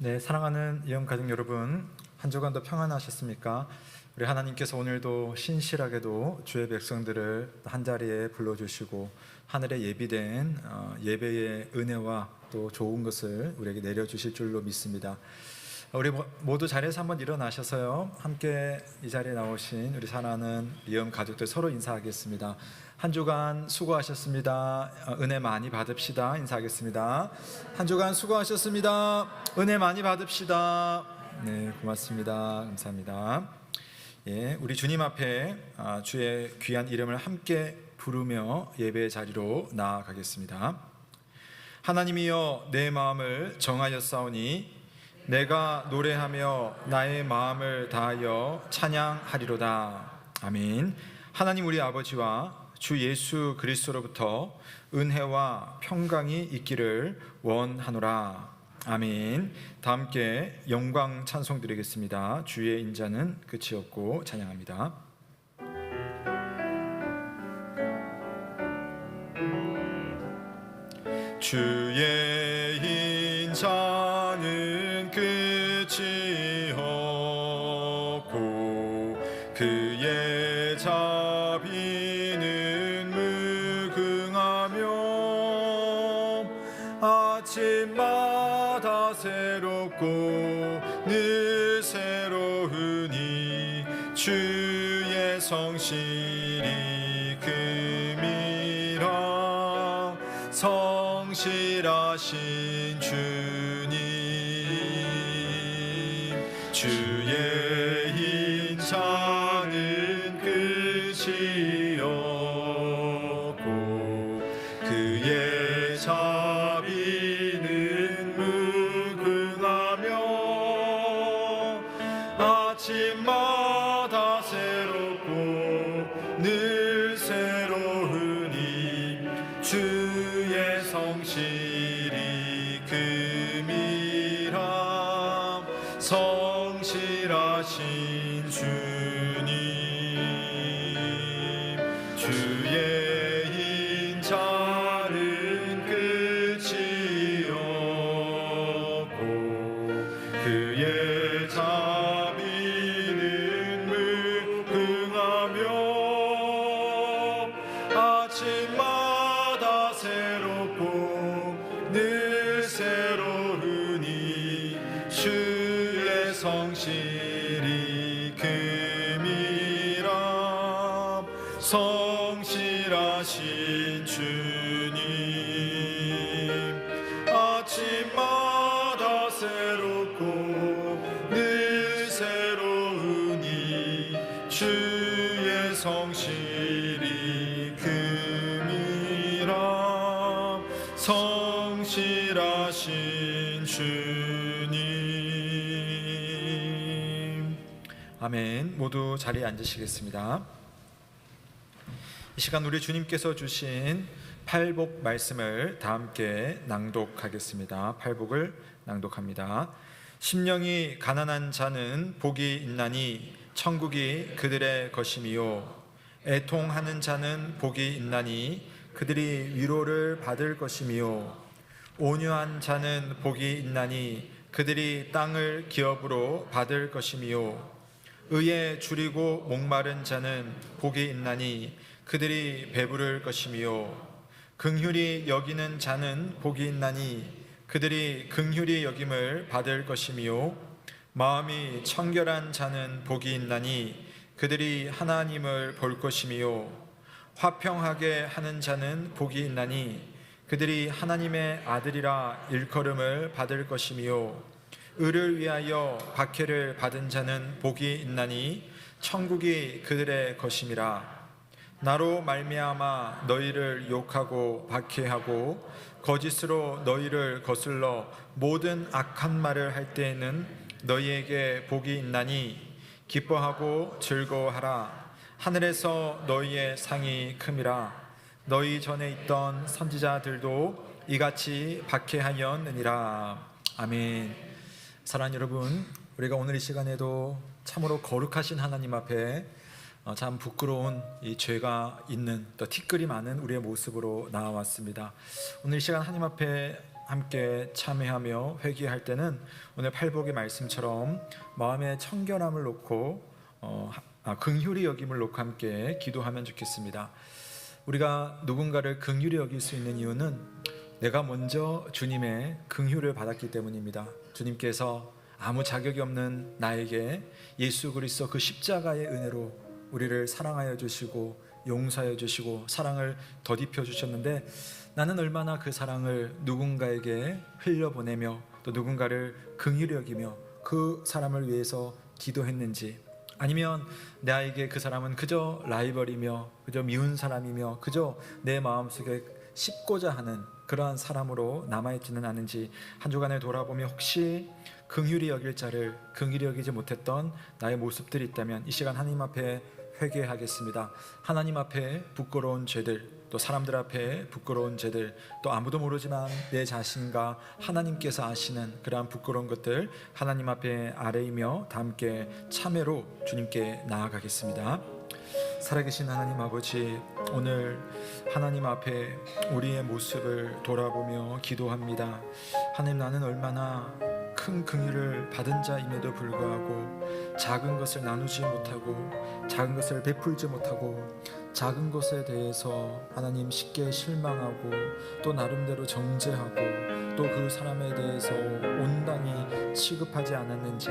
네, 사랑하는 이영가족 여러분, 한 주간도 평안하셨습니까? 우리 하나님께서 오늘도 신실하게도 주의 백성들을 한자리에 불러주시고 하늘에 예비된 예배의 은혜와 또 좋은 것을 우리에게 내려주실 줄로 믿습니다. 우리 모두 자리에서 한번 일어나셔서요, 함께 이 자리에 나오신 우리 사랑하는 이영 가족들 서로 인사하겠습니다. 한 주간 수고하셨습니다. 은혜 많이 받읍시다. 인사하겠습니다. 한 주간 수고하셨습니다. 은혜 많이 받읍시다. 네, 고맙습니다. 감사합니다. 예, 우리 주님 앞에 주의 귀한 이름을 함께 부르며 예배의 자리로 나아가겠습니다. 하나님이여, 내 마음을 정하였사오니 내가 노래하며 나의 마음을 다하여 찬양하리로다. 아멘. 하나님 우리 아버지와 주 예수 그리스도로부터 은혜와 평강이 있기를 원하노라. 아멘. 다 함께 영광 찬송 드리겠습니다. 주의 인자는 끝이 없고 찬양합니다. 주의 인자는 끝이 없고 그의 자비는 무궁하며 아침마다 새롭고 늘 새로우니 주의 성실이 큼이라. 성실하신 주님, 주의 인자는 끝이 없고 그의 자비는 무궁하며 아침마다 새롭고 늘 새로우니 주의 성실이 큼이라. 성실하신 주님, 주의 인자는 끝이 없고 그의 자비는 무궁하며 아침마다 새롭고 늘 새로우니 주의 성실이 큼이라. 성실하신 주님, 아침마다 새롭고 늘 새로우니 주의 성실이 큼이라. 성실하신 주님. 아멘. 모두 자리에 앉으시겠습니다. 이 시간 우리 주님께서 주신 팔복 말씀을 다 함께 낭독하겠습니다. 팔복을 낭독합니다. 심령이 가난한 자는 복이 있나니 천국이 그들의 것임이요, 애통하는 자는 복이 있나니 그들이 위로를 받을 것이며, 온유한 자는 복이 있나니 그들이 땅을 기업으로 받을 것이며, 의에 줄이고 목마른 자는 복이 있나니 그들이 배부를 것이며, 긍휼히 여기는 자는 복이 있나니 그들이 긍휼히 여김을 받을 것이며, 마음이 청결한 자는 복이 있나니 그들이 하나님을 볼 것이며, 화평하게 하는 자는 복이 있나니 그들이 하나님의 아들이라 일컬음을 받을 것이며, 의를 위하여 박해를 받은 자는 복이 있나니 천국이 그들의 것임이라. 나로 말미암아 너희를 욕하고 박해하고 거짓으로 너희를 거슬러 모든 악한 말을 할 때에는 너희에게 복이 있나니 기뻐하고 즐거워하라. 하늘에서 너희의 상이 큼이라. 너희 전에 있던 선지자들도 이같이 박해하였느니라. 아멘. 사랑하는 여러분, 우리가 오늘 이 시간에도 참으로 거룩하신 하나님 앞에 참 부끄러운 이 죄가 있는 또 티끌이 많은 우리의 모습으로 나와왔습니다. 오늘 이 시간 하나님 앞에 함께 참회하며 회개할 때는 오늘 팔복의 말씀처럼 마음의 청결함을 놓고 긍휼히 여김을 놓고 함께 기도하면 좋겠습니다. 우리가 누군가를 긍휼히 여길 수 있는 이유는 내가 먼저 주님의 긍휼을 받았기 때문입니다. 주님께서 아무 자격이 없는 나에게 예수 그리스도 그 십자가의 은혜로 우리를 사랑하여 주시고 용서하여 주시고 사랑을 덧입혀 주셨는데, 나는 얼마나 그 사랑을 누군가에게 흘려보내며 또 누군가를 긍휼히 여기며 그 사람을 위해서 기도했는지, 아니면 나에게 그 사람은 그저 라이벌이며 그저 미운 사람이며 그저 내 마음속에 씹고자 하는 그러한 사람으로 남아있지는 않은지 한 주간을 돌아보며 혹시 긍휼히 여길 자를 긍휼히 여기지 못했던 나의 모습들이 있다면 이 시간 하나님 앞에 회개하겠습니다. 하나님 앞에 부끄러운 죄들, 또 사람들 앞에 부끄러운 죄들, 또 아무도 모르지만 내 자신과 하나님께서 아시는 그러한 부끄러운 것들 하나님 앞에 아뢰이며 다 함께 참회로 주님께 나아가겠습니다. 살아계신 하나님 아버지, 오늘 하나님 앞에 우리의 모습을 돌아보며 기도합니다. 하나님, 나는 얼마나 큰 긍휼을 받은 자임에도 불구하고 작은 것을 나누지 못하고 작은 것을 베풀지 못하고 작은 것에 대해서 하나님 쉽게 실망하고 또 나름대로 정죄하고 또 그 사람에 대해서 온당히 취급하지 않았는지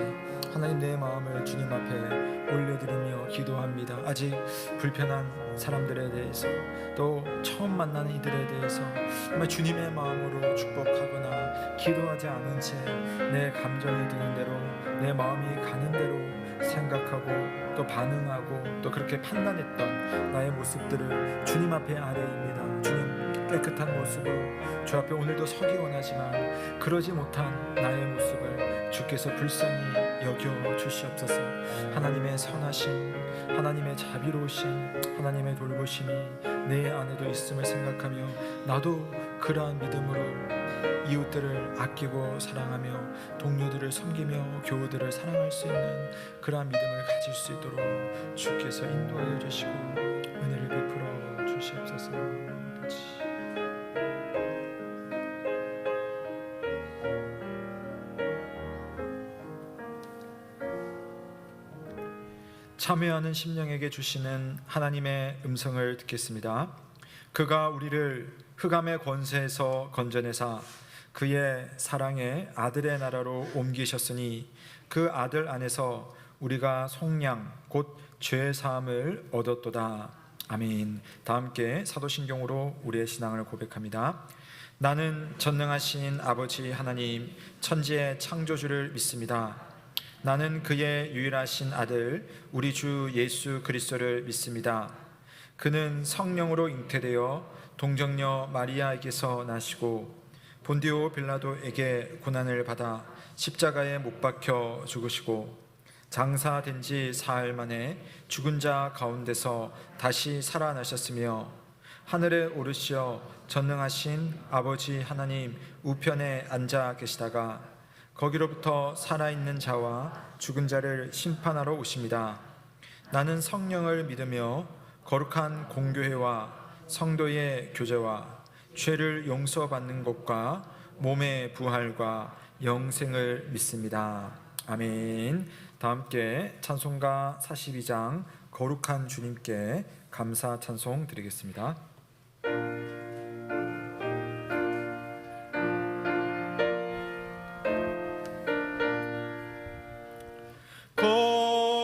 하나님, 내 마음을 주님 앞에 올려드리며 기도합니다. 아직 불편한 사람들에 대해서 또 처음 만나는 이들에 대해서 정말 주님의 마음으로 축복하거나 기도하지 않은 채 내 감정이 드는 대로 내 마음이 가는 대로 생각하고 또 반응하고 또 그렇게 판단했던 나의 모습들을 주님 앞에 아뢰입니다. 주님, 깨끗한 모습으로 주 앞에 오늘도 서기 원하지만 그러지 못한 나의 모습을 주께서 불쌍히 여겨 주시옵소서. 하나님의 선하심, 하나님의 자비로우심, 하나님의 돌보심이 내 안에도 있음을 생각하며 나도 그러한 믿음으로 이웃들을 아끼고 사랑하며 동료들을 섬기며 교우들을 사랑할 수 있는 그러한 믿음을 가질 수 있도록 주께서 인도하여 주시고 은혜를 베풀어 주시옵소서. 참회하는 심령에게 주시는 하나님의 음성을 듣겠습니다. 그가 우리를 흑암의 권세에서 건져내사 그의 사랑의 아들의 나라로 옮기셨으니 그 아들 안에서 우리가 속량 곧 죄 사함을 얻었도다. 아멘. 다 함께 사도신경으로 우리의 신앙을 고백합니다. 나는 전능하신 아버지 하나님 천지의 창조주를 믿습니다. 나는 그의 유일하신 아들 우리 주 예수 그리스도를 믿습니다. 그는 성령으로 잉태되어 동정녀 마리아에게서 나시고 본디오 빌라도에게 고난을 받아 십자가에 못 박혀 죽으시고 장사된 지 사흘 만에 죽은 자 가운데서 다시 살아나셨으며 하늘에 오르시어 전능하신 아버지 하나님 우편에 앉아 계시다가 거기로부터 살아있는 자와 죽은 자를 심판하러 오십니다. 나는 성령을 믿으며 거룩한 공교회와 성도의 교제와 죄를 용서받는 것과 몸의 부활과 영생을 믿습니다. 아멘. 다 함께 찬송가 42장 거룩한 주님께 감사 찬송 드리겠습니다.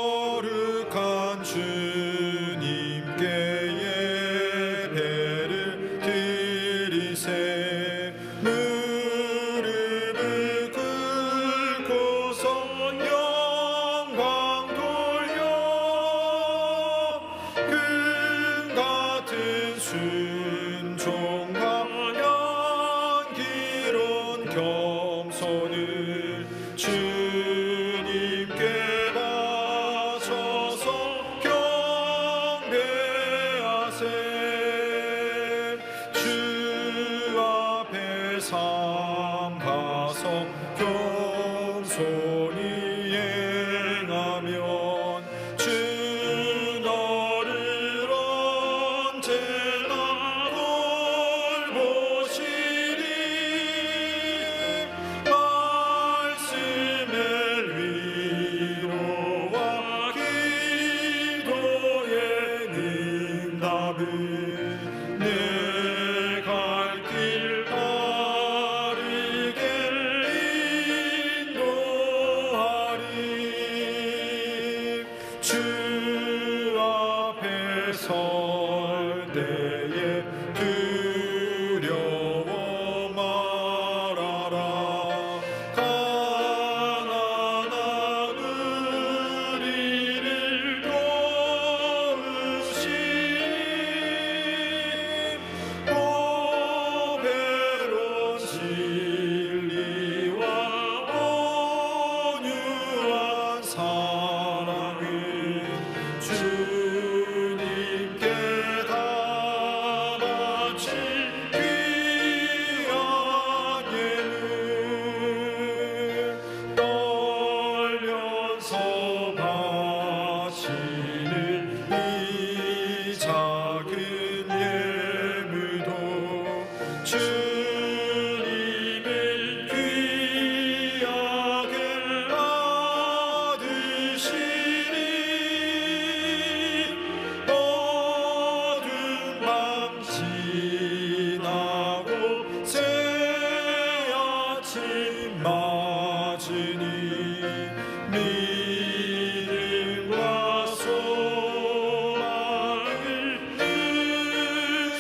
거룩한 주님께 예배를 드리세 무릎을 꿇고서 영광 돌려 금 같은 수 내 갈 길 바르게 인도하리. 주 앞에 설 때에 두려워 말아라. 가난한 우리를 도우시니 보배로운 진리와 온유한 사랑은 주님께 다 바칠 귀한 예물. 떨려서 바치는 이 작은 예물도 주님을 귀하게 받으시니 어두운 밤 지나고 새 아침 맞으니 믿음과 소망을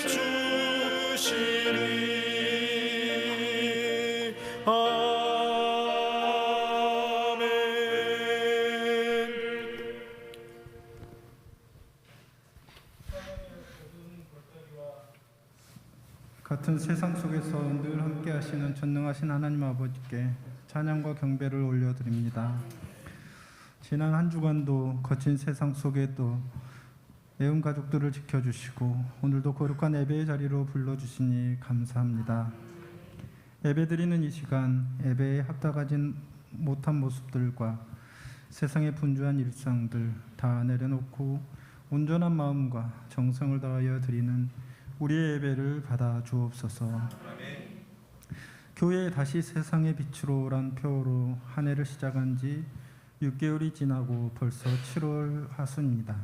주시리. 아멘. 같은 세상 속에서 늘 함께 하시는 전능하신 하나님 아버지께 찬양과 경배를 올려드립니다. 지난 한 주간도 거친 세상 속에도 애움 가족들을 지켜주시고 오늘도 거룩한 예배의 자리로 불러주시니 감사합니다. 예배드리는 이 시간 예배에 합당하지 못한 모습들과 세상의 분주한 일상들 다 내려놓고 온전한 마음과 정성을 다하여 드리는 우리의 예배를 받아 주옵소서. 교회에 다시 세상의 빛으로란 표어로 한 해를 시작한 지 6개월이 지나고 벌써 7월 하순입니다.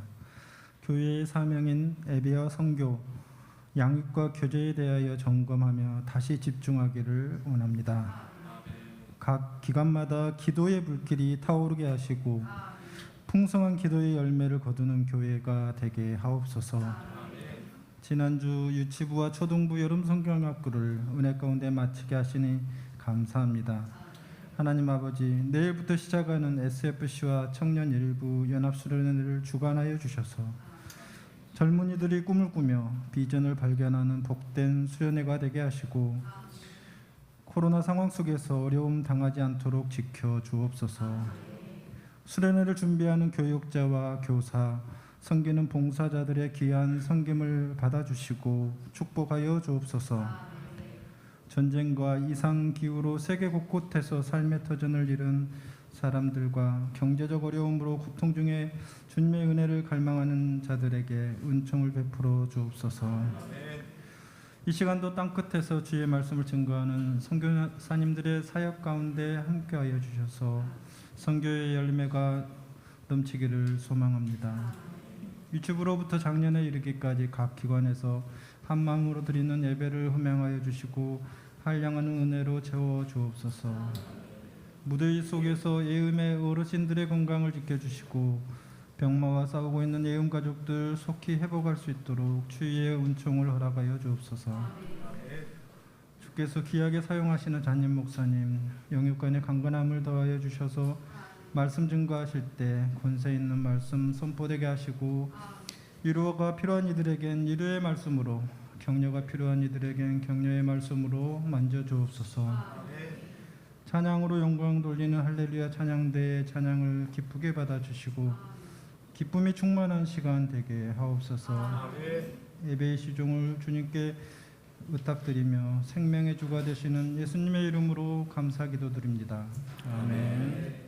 교회의 사명인 예배와 선교, 양육과 교제에 대하여 점검하며 다시 집중하기를 원합니다. 각 기관마다 기도의 불길이 타오르게 하시고 풍성한 기도의 열매를 거두는 교회가 되게 하옵소서. 지난주 유치부와 초등부 여름 성경학교를 은혜 가운데 마치게 하시니 감사합니다. 하나님 아버지, 내일부터 시작하는 SFC와 청년 일부 연합수련회를 주관하여 주셔서 젊은이들이 꿈을 꾸며 비전을 발견하는 복된 수련회가 되게 하시고 코로나 상황 속에서 어려움 당하지 않도록 지켜 주옵소서. 수련회를 준비하는 교육자와 교사, 섬기는 봉사자들의 귀한 섬김을 받아주시고 축복하여 주옵소서. 전쟁과 이상기후로 세계 곳곳에서 삶의 터전을 잃은 사람들과 경제적 어려움으로 고통 중에 주님의 은혜를 갈망하는 자들에게 은총을 베풀어 주옵소서. 이 시간도 땅끝에서 주의 말씀을 증거하는 선교사님들의 사역 가운데 함께하여 주셔서 선교의 열매가 넘치기를 소망합니다. 유치부로부터 작년에 이르기까지 각 기관에서 한 마음으로 드리는 예배를 흠양하여 주시고 한량한 은혜로 채워 주옵소서. 무더위 속에서 예음의 어르신들의 건강을 지켜주시고 병마와 싸우고 있는 예음 가족들 속히 회복할 수 있도록 주의 은총을 허락하여 주옵소서. 주께서 귀하게 사용하시는 잔임 목사님 영육간의 강건함을 더하여 주셔서 말씀 증거하실 때 권세 있는 말씀 선포되게 하시고 위로가 필요한 이들에겐 위로의 말씀으로 격려가 필요한 이들에겐 격려의 말씀으로 만져 주옵소서. 찬양으로 영광 돌리는 할렐루야 찬양대의 찬양을 기쁘게 받아주시고 기쁨이 충만한 시간 되게 하옵소서. 예배의 시종을 주님께 부탁드리며 생명의 주가 되시는 예수님의 이름으로 감사 기도드립니다. 아멘.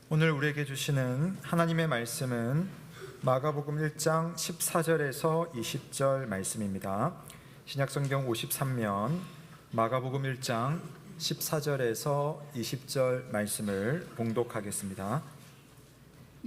오늘 우리에게 주시는 하나님의 말씀은 마가복음 1장 14절에서 20절 말씀입니다. 신약성경 53면 마가복음 1장 14절에서 20절 말씀을 봉독하겠습니다.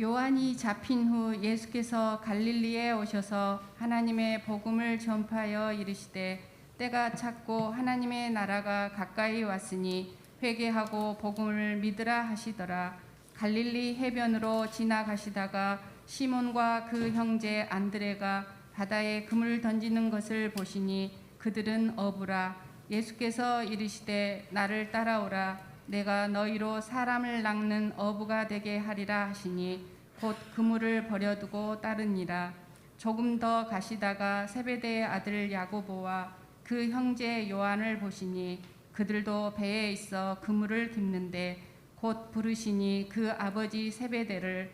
요한이 잡힌 후 예수께서 갈릴리에 오셔서 하나님의 복음을 전파하여 이르시되 때가 찼고 하나님의 나라가 가까이 왔으니 회개하고 복음을 믿으라 하시더라. 갈릴리 해변으로 지나가시다가 시몬과 그 형제 안드레가 바다에 금을 던지는 것을 보시니 그들은 어부라. 예수께서 이르시되 나를 따라오라. 내가 너희로 사람을 낚는 어부가 되게 하리라 하시니 곧 그물을 버려두고 따르니라. 조금 더 가시다가 세베대의 아들 야고보와 그 형제 요한을 보시니 그들도 배에 있어 그물을 깁는데 곧 부르시니 그 아버지 세베대를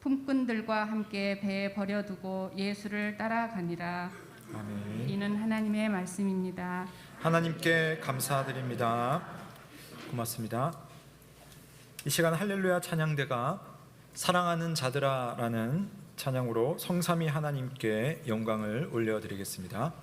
품꾼들과 함께 배에 버려두고 예수를 따라가니라. 아멘. 이는 하나님의 말씀입니다. 하나님께 감사드립니다. 고맙습니다. 이 시간 할렐루야 찬양대가 사랑하는 자들아라는 찬양으로 성삼위 하나님께 영광을 올려드리겠습니다.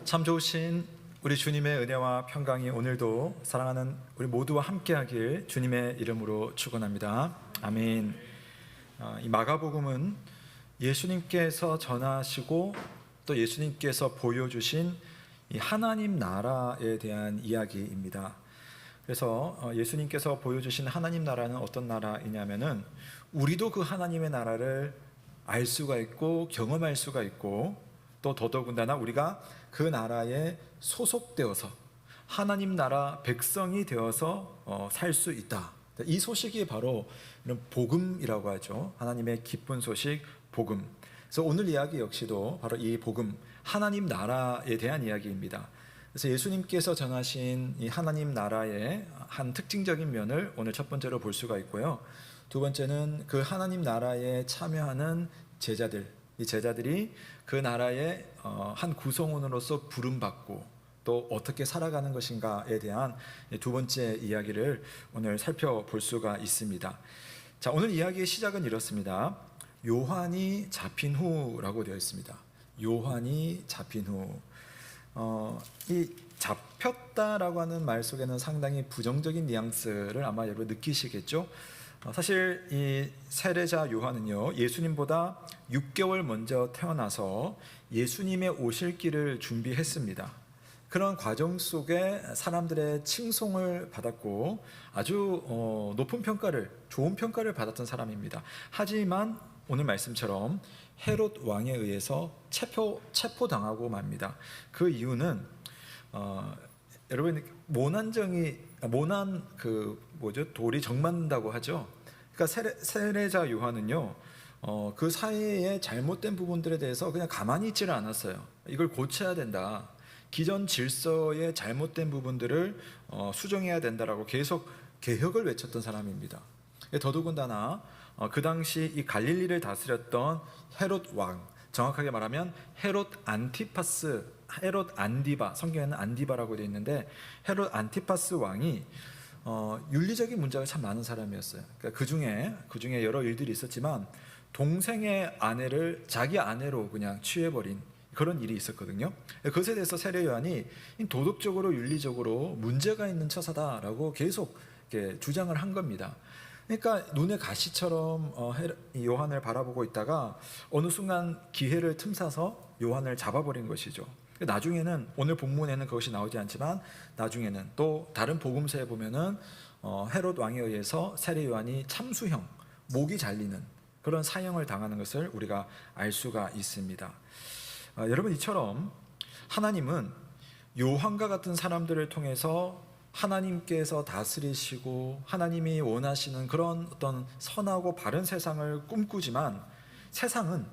참 좋으신 우리 주님의 은혜와 평강이 오늘도 사랑하는 우리 모두와 함께하길 주님의 이름으로 축원합니다. 아멘. 이 마가복음은 예수님께서 전하시고 또 예수님께서 보여주신 이 하나님 나라에 대한 이야기입니다. 그래서 예수님께서 보여주신 하나님 나라는 어떤 나라이냐면은 우리도 그 하나님의 나라를 알 수가 있고 경험할 수가 있고 또 더더군다나 우리가 그 나라에 소속되어서 하나님 나라 백성이 되어서 살 수 있다. 이 소식이 바로 이런 복음이라고 하죠. 하나님의 기쁜 소식 복음. 그래서 오늘 이야기 역시도 바로 이 복음, 하나님 나라에 대한 이야기입니다. 그래서 예수님께서 전하신 이 하나님 나라의 한 특징적인 면을 오늘 첫 번째로 볼 수가 있고요. 두 번째는 그 하나님 나라에 참여하는 제자들, 이 제자들이 그 나라의 한 구성원으로서 부름받고 또 어떻게 살아가는 것인가에 대한 두 번째 이야기를 오늘 살펴볼 수가 있습니다. 자, 오늘 이야기의 시작은 이렇습니다. 요한이 잡힌 후라고 되어 있습니다. 요한이 잡힌 후. 이 잡혔다라고 하는 말 속에는 상당히 부정적인 뉘앙스를 아마 여러분 느끼시겠죠. 사실 이 세례자 요한은요, 예수님보다 6개월 먼저 태어나서 예수님의 오실 길을 준비했습니다. 그런 과정 속에 사람들의 칭송을 받았고 아주 높은 평가를, 좋은 평가를 받았던 사람입니다. 하지만 오늘 말씀처럼 헤롯 왕에 의해서 체포당하고 맙니다. 그 이유는 여러분 모난 돌이 정 맞는다고 하죠. 그러니까 세례자 요한은요, 그 사회의 잘못된 부분들에 대해서 그냥 가만히 있지를 않았어요. 이걸 고쳐야 된다. 기존 질서의 잘못된 부분들을 수정해야 된다라고 계속 개혁을 외쳤던 사람입니다. 더더군다나 그 당시 이 갈릴리를 다스렸던 헤롯 왕, 정확하게 말하면 헤롯 안디바, 성경에는 안디바라고 되어 있는데 헤롯 안티파스 왕이 윤리적인 문제가 참 많은 사람이었어요. 그러니까 그 중에 여러 일들이 있었지만 동생의 아내를 자기 아내로 그냥 취해버린 그런 일이 있었거든요. 그것에 대해서 세례 요한이 도덕적으로 윤리적으로 문제가 있는 처사다라고 계속 이렇게 주장을 한 겁니다. 그러니까 눈의 가시처럼 요한을 바라보고 있다가 어느 순간 기회를 틈타서 요한을 잡아버린 것이죠. 나중에는 오늘 본문에는 그것이 나오지 않지만 나중에는 또 다른 복음서에 보면은 헤롯 왕에 의해서 세례 요한이 참수형, 목이 잘리는 그런 사형을 당하는 것을 우리가 알 수가 있습니다. 여러분, 이처럼 하나님은 요한과 같은 사람들을 통해서 하나님께서 다스리시고 하나님이 원하시는 그런 어떤 선하고 바른 세상을 꿈꾸지만 세상은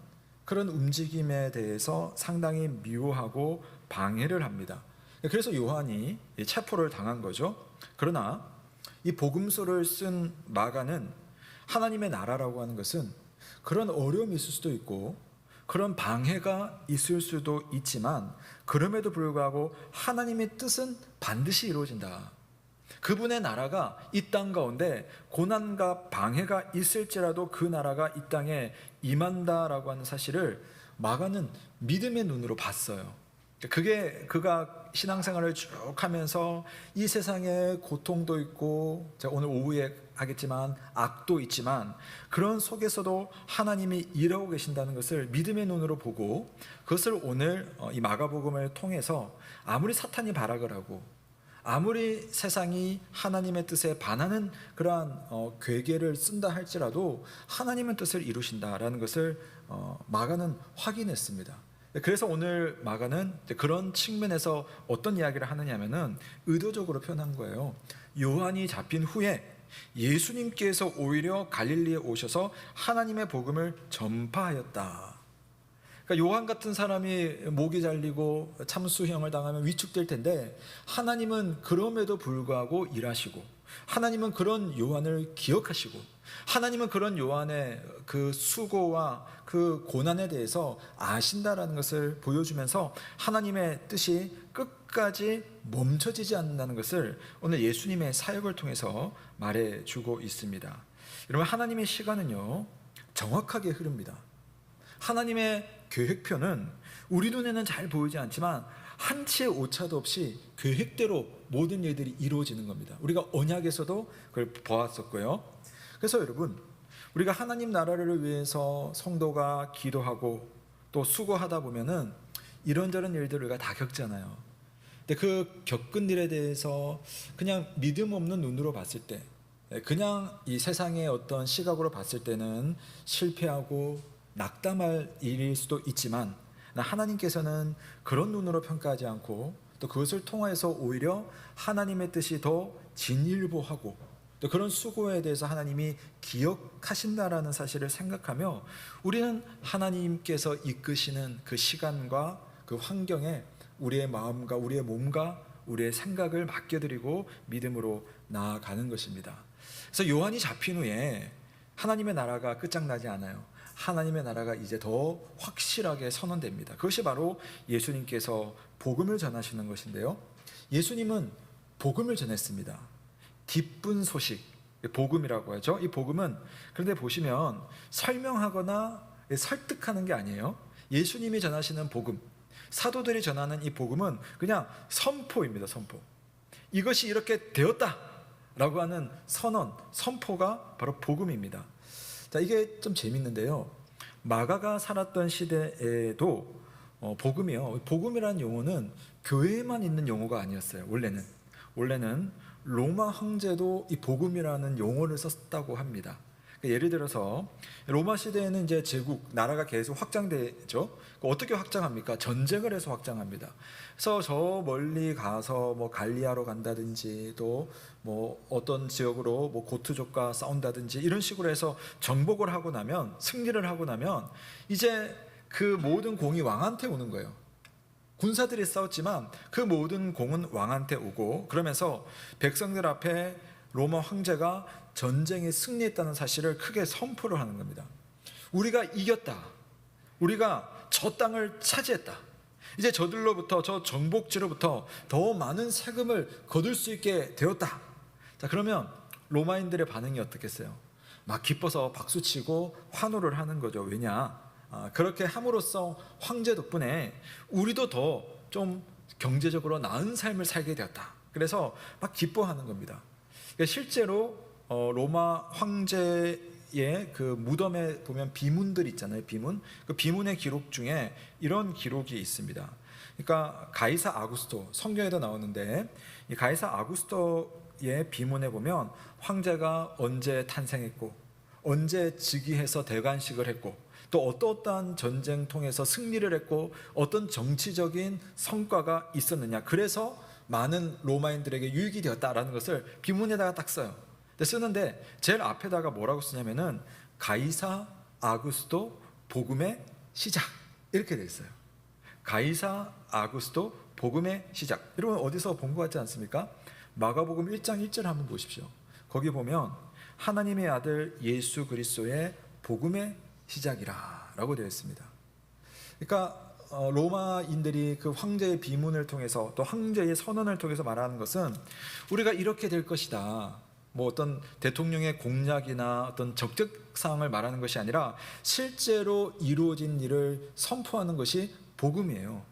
그런 움직임에 대해서 상당히 미워하고 방해를 합니다. 그래서 요한이 체포를 당한 거죠. 그러나 이 복음서를 쓴 마가는 하나님의 나라라고 하는 것은 그런 어려움이 있을 수도 있고 그런 방해가 있을 수도 있지만 그럼에도 불구하고 하나님의 뜻은 반드시 이루어진다. 그분의 나라가 이 땅 가운데 고난과 방해가 있을지라도 그 나라가 이 땅에 임한다라고 하는 사실을 마가는 믿음의 눈으로 봤어요. 그가 신앙생활을 쭉 하면서 이 세상에 고통도 있고 제가 오늘 오후에 하겠지만 악도 있지만 그런 속에서도 하나님이 일하고 계신다는 것을 믿음의 눈으로 보고 그것을 오늘 이 마가복음을 통해서 아무리 사탄이 발악을 하고 아무리 세상이 하나님의 뜻에 반하는 그러한 괴계를 쓴다 할지라도 하나님의 뜻을 이루신다라는 것을 마가는 확인했습니다. 그래서 오늘 마가는 그런 측면에서 어떤 이야기를 하느냐면은 의도적으로 표현한 거예요. 요한이 잡힌 후에 예수님께서 오히려 갈릴리에 오셔서 하나님의 복음을 전파하였다. 그러니까 요한 같은 사람이 목이 잘리고 참수형을 당하면 위축될 텐데 하나님은 그럼에도 불구하고 일하시고 하나님은 그런 요한을 기억하시고 하나님은 그런 요한의 그 수고와 그 고난에 대해서 아신다라는 것을 보여주면서 하나님의 뜻이 끝까지 멈춰지지 않는다는 것을 오늘 예수님의 사역을 통해서 말해주고 있습니다. 여러분, 하나님의 시간은요 정확하게 흐릅니다. 하나님의 계획표는 우리 눈에는 잘 보이지 않지만 한치의 오차도 없이 계획대로 모든 일들이 이루어지는 겁니다. 우리가 언약에서도 그걸 보았었고요. 그래서 여러분, 우리가 하나님 나라를 위해서 성도가 기도하고 또 수고하다 보면은 이런저런 일들을 우리가 다 겪잖아요. 근데 그 겪은 일에 대해서 그냥 믿음 없는 눈으로 봤을 때, 그냥 이 세상의 어떤 시각으로 봤을 때는 실패하고 낙담할 일일 수도 있지만, 하나님께서는 그런 눈으로 평가하지 않고 또 그것을 통해서 오히려 하나님의 뜻이 더 진일보하고 또 그런 수고에 대해서 하나님이 기억하신다라는 사실을 생각하며 우리는 하나님께서 이끄시는 그 시간과 그 환경에 우리의 마음과 우리의 몸과 우리의 생각을 맡겨드리고 믿음으로 나아가는 것입니다. 그래서 요한이 잡힌 후에 하나님의 나라가 끝장나지 않아요. 하나님의 나라가 이제 더 확실하게 선언됩니다. 그것이 바로 예수님께서 복음을 전하시는 것인데요. 예수님은 복음을 전했습니다. 기쁜 소식, 복음이라고 하죠. 이 복음은 그런데 보시면 설명하거나 설득하는 게 아니에요. 예수님이 전하시는 복음, 사도들이 전하는 이 복음은 그냥 선포입니다. 선포. 이것이 이렇게 되었다라고 하는 선언, 선포가 바로 복음입니다. 자, 이게 좀 재밌는데요. 마가가 살았던 시대에도 복음이요. 복음이라는 용어는 교회에만 있는 용어가 아니었어요. 원래는 로마 황제도 이 복음이라는 용어를 썼다고 합니다. 예를 들어서 로마 시대에는 이제 제국, 나라가 계속 확장되죠. 어떻게 확장합니까? 전쟁을 해서 확장합니다. 그래서 저 멀리 가서 뭐 갈리아로 간다든지 또 뭐 어떤 지역으로 뭐 고트족과 싸운다든지 이런 식으로 해서 정복을 하고 나면, 승리를 하고 나면 이제 그 모든 공이 왕한테 오는 거예요. 군사들이 싸웠지만 그 모든 공은 왕한테 오고, 그러면서 백성들 앞에 로마 황제가 전쟁에 승리했다는 사실을 크게 선포를 하는 겁니다. 우리가 이겼다. 우리가 저 땅을 차지했다. 이제 저들로부터, 저 정복지로부터 더 많은 세금을 거둘 수 있게 되었다. 자, 그러면 로마인들의 반응이 어떻겠어요? 막 기뻐서 박수치고 환호를 하는 거죠. 왜냐? 그렇게 함으로써 황제 덕분에 우리도 더 좀 경제적으로 나은 삶을 살게 되었다. 그래서 막 기뻐하는 겁니다. 그러니까 실제로 로마 황제의 그 무덤에 보면 비문들 있잖아요. 비문. 그 비문의 기록 중에 이런 기록이 있습니다. 그러니까 가이사 아구스토, 성경에도 나오는데 이 가이사 아구스토의 비문에 보면 황제가 언제 탄생했고 언제 즉위해서 대관식을 했고 또 어떠한 전쟁 통해서 승리를 했고 어떤 정치적인 성과가 있었느냐, 그래서 많은 로마인들에게 유익이 되었다라는 것을 비문에다가 딱 써요. 쓰는데 제일 앞에다가 뭐라고 쓰냐면은 가이사 아구스토 복음의 시작, 이렇게 돼 있어요. 가이사 아구스토 복음의 시작. 여러분 어디서 본 것 같지 않습니까? 마가복음 1장 1절 한번 보십시오. 거기 보면 하나님의 아들 예수 그리스도의 복음의 시작이라 라고 되어 있습니다. 그러니까 로마인들이 그 황제의 비문을 통해서 또 황제의 선언을 통해서 말하는 것은 우리가 이렇게 될 것이다, 뭐 어떤 대통령의 공약이나 어떤 적적사항을 말하는 것이 아니라 실제로 이루어진 일을 선포하는 것이 복음이에요.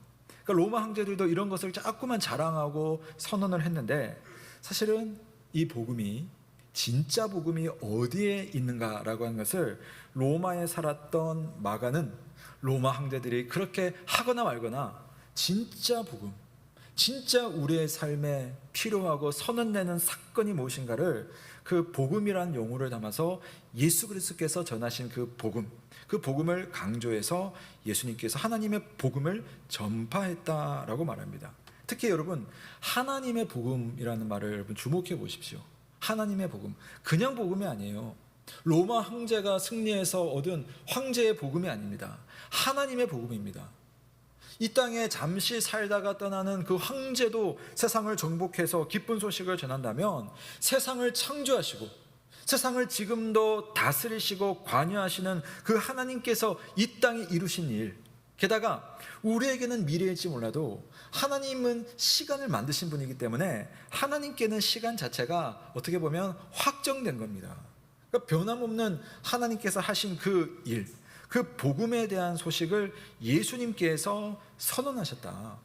그러니까 로마 황제들도 이런 것을 자꾸만 자랑하고 선언을 했는데, 사실은 이 복음이, 진짜 복음이 어디에 있는가라고 하는 것을 로마에 살았던 마가는 로마 황제들이 그렇게 하거나 말거나 진짜 복음, 진짜 우리의 삶에 필요하고 선언되는 사건이 무엇인가를 그 복음이라는 용어를 담아서 예수 그리스도께서 전하신 그 복음, 그 복음을 강조해서 예수님께서 하나님의 복음을 전파했다라고 말합니다. 특히 여러분, 하나님의 복음이라는 말을 여러분 주목해 보십시오. 하나님의 복음, 그냥 복음이 아니에요. 로마 황제가 승리해서 얻은 황제의 복음이 아닙니다. 하나님의 복음입니다. 이 땅에 잠시 살다가 떠나는 그 황제도 세상을 정복해서 기쁜 소식을 전한다면, 세상을 창조하시고 세상을 지금도 다스리시고 관여하시는 그 하나님께서 이 땅에 이루신 일, 게다가 우리에게는 미래일지 몰라도 하나님은 시간을 만드신 분이기 때문에 하나님께는 시간 자체가 어떻게 보면 확정된 겁니다. 그러니까 변함없는 하나님께서 하신 그 일, 그 복음에 대한 소식을 예수님께서 선언하셨다.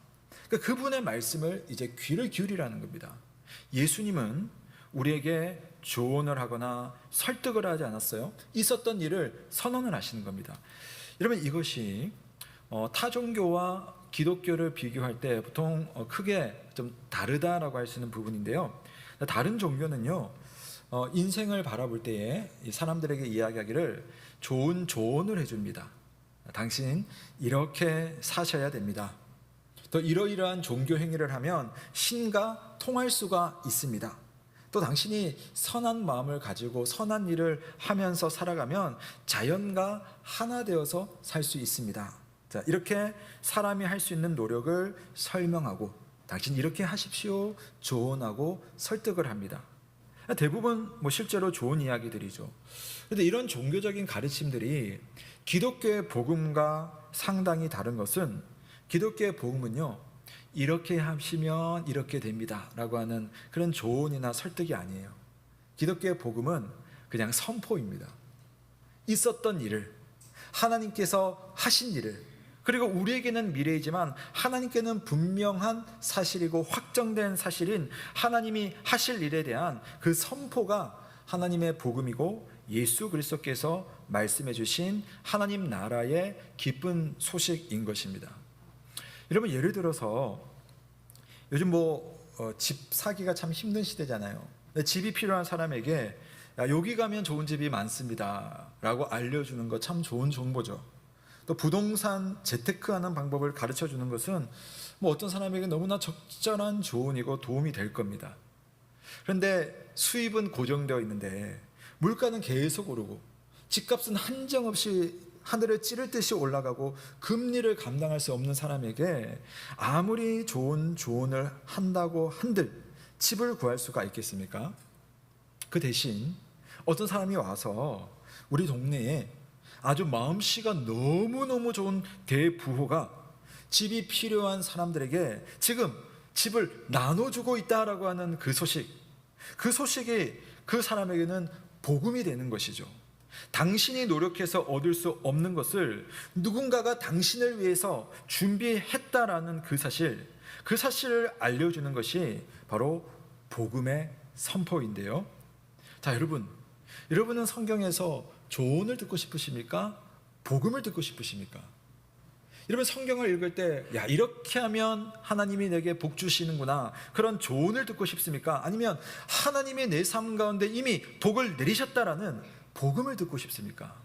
그러니까 그분의 말씀을 이제 귀를 기울이라는 겁니다. 예수님은 우리에게 조언을 하거나 설득을 하지 않았어요. 있었던 일을 선언을 하시는 겁니다. 여러분, 이것이 타 종교와 기독교를 비교할 때 보통 크게 좀 다르다라고 할 수 있는 부분인데요. 다른 종교는요, 인생을 바라볼 때에 이 사람들에게 이야기하기를 좋은 조언을 해줍니다. 당신 이렇게 사셔야 됩니다. 또 이러이러한 종교 행위를 하면 신과 통할 수가 있습니다. 또 당신이 선한 마음을 가지고 선한 일을 하면서 살아가면 자연과 하나 되어서 살 수 있습니다. 자, 이렇게 사람이 할 수 있는 노력을 설명하고 당신 이렇게 하십시오 조언하고 설득을 합니다. 대부분 실제로 좋은 이야기들이죠. 그런데 이런 종교적인 가르침들이 기독교의 복음과 상당히 다른 것은, 기독교의 복음은요, 이렇게 하시면 이렇게 됩니다 라고 하는 그런 조언이나 설득이 아니에요. 기독교의 복음은 그냥 선포입니다. 있었던 일을, 하나님께서 하신 일을, 그리고 우리에게는 미래이지만 하나님께는 분명한 사실이고 확정된 사실인 하나님이 하실 일에 대한 그 선포가 하나님의 복음이고 예수 그리스도께서 말씀해 주신 하나님 나라의 기쁜 소식인 것입니다. 여러분, 예를 들어서 요즘 집 사기가 참 힘든 시대잖아요. 집이 필요한 사람에게 여기 가면 좋은 집이 많습니다 라고 알려주는 거 참 좋은 정보죠. 또 부동산 재테크하는 방법을 가르쳐 주는 것은 어떤 사람에게 너무나 적절한 조언이고 도움이 될 겁니다. 그런데 수입은 고정되어 있는데 물가는 계속 오르고 집값은 한정없이 하늘을 찌를 듯이 올라가고 금리를 감당할 수 없는 사람에게 아무리 좋은 조언을 한다고 한들 집을 구할 수가 있겠습니까? 그 대신 어떤 사람이 와서 우리 동네에 아주 마음씨가 너무너무 좋은 대부호가 집이 필요한 사람들에게 지금 집을 나눠주고 있다라고 하는 그 소식이 그 사람에게는 복음이 되는 것이죠. 당신이 노력해서 얻을 수 없는 것을 누군가가 당신을 위해서 준비했다라는 그 사실을 알려주는 것이 바로 복음의 선포인데요. 자, 여러분은 성경에서 조언을 듣고 싶으십니까? 복음을 듣고 싶으십니까? 여러분, 성경을 읽을 때 이렇게 하면 하나님이 내게 복 주시는구나, 그런 조언을 듣고 싶습니까? 아니면 하나님이 내 삶 가운데 이미 복을 내리셨다라는 복음을 듣고 싶습니까?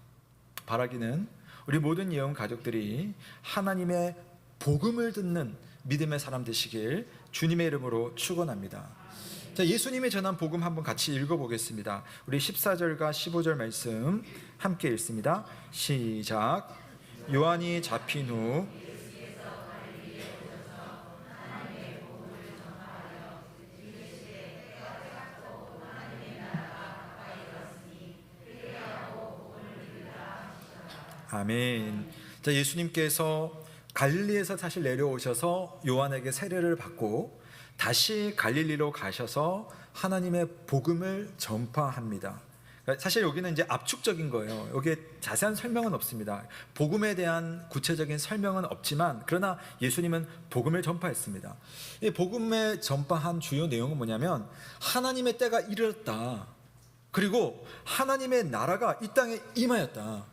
바라기는 우리 모든 예언 가족들이 하나님의 복음을 듣는 믿음의 사람 되시길 주님의 이름으로 축원합니다. 자, 예수님이 전한 복음 한번 같이 읽어보겠습니다. 우리 14절과 15절 말씀 함께 읽습니다. 시작. 요한이 잡힌 후 아멘. 자, 예수님께서 갈릴리에서 사실 내려오셔서 요한에게 세례를 받고 다시 갈릴리로 가셔서 하나님의 복음을 전파합니다. 사실 여기는 이제 압축적인 거예요. 여기에 자세한 설명은 없습니다. 복음에 대한 구체적인 설명은 없지만 그러나 예수님은 복음을 전파했습니다. 이 복음에 전파한 주요 내용은 뭐냐면 하나님의 때가 이르렀다. 그리고 하나님의 나라가 이 땅에 임하였다.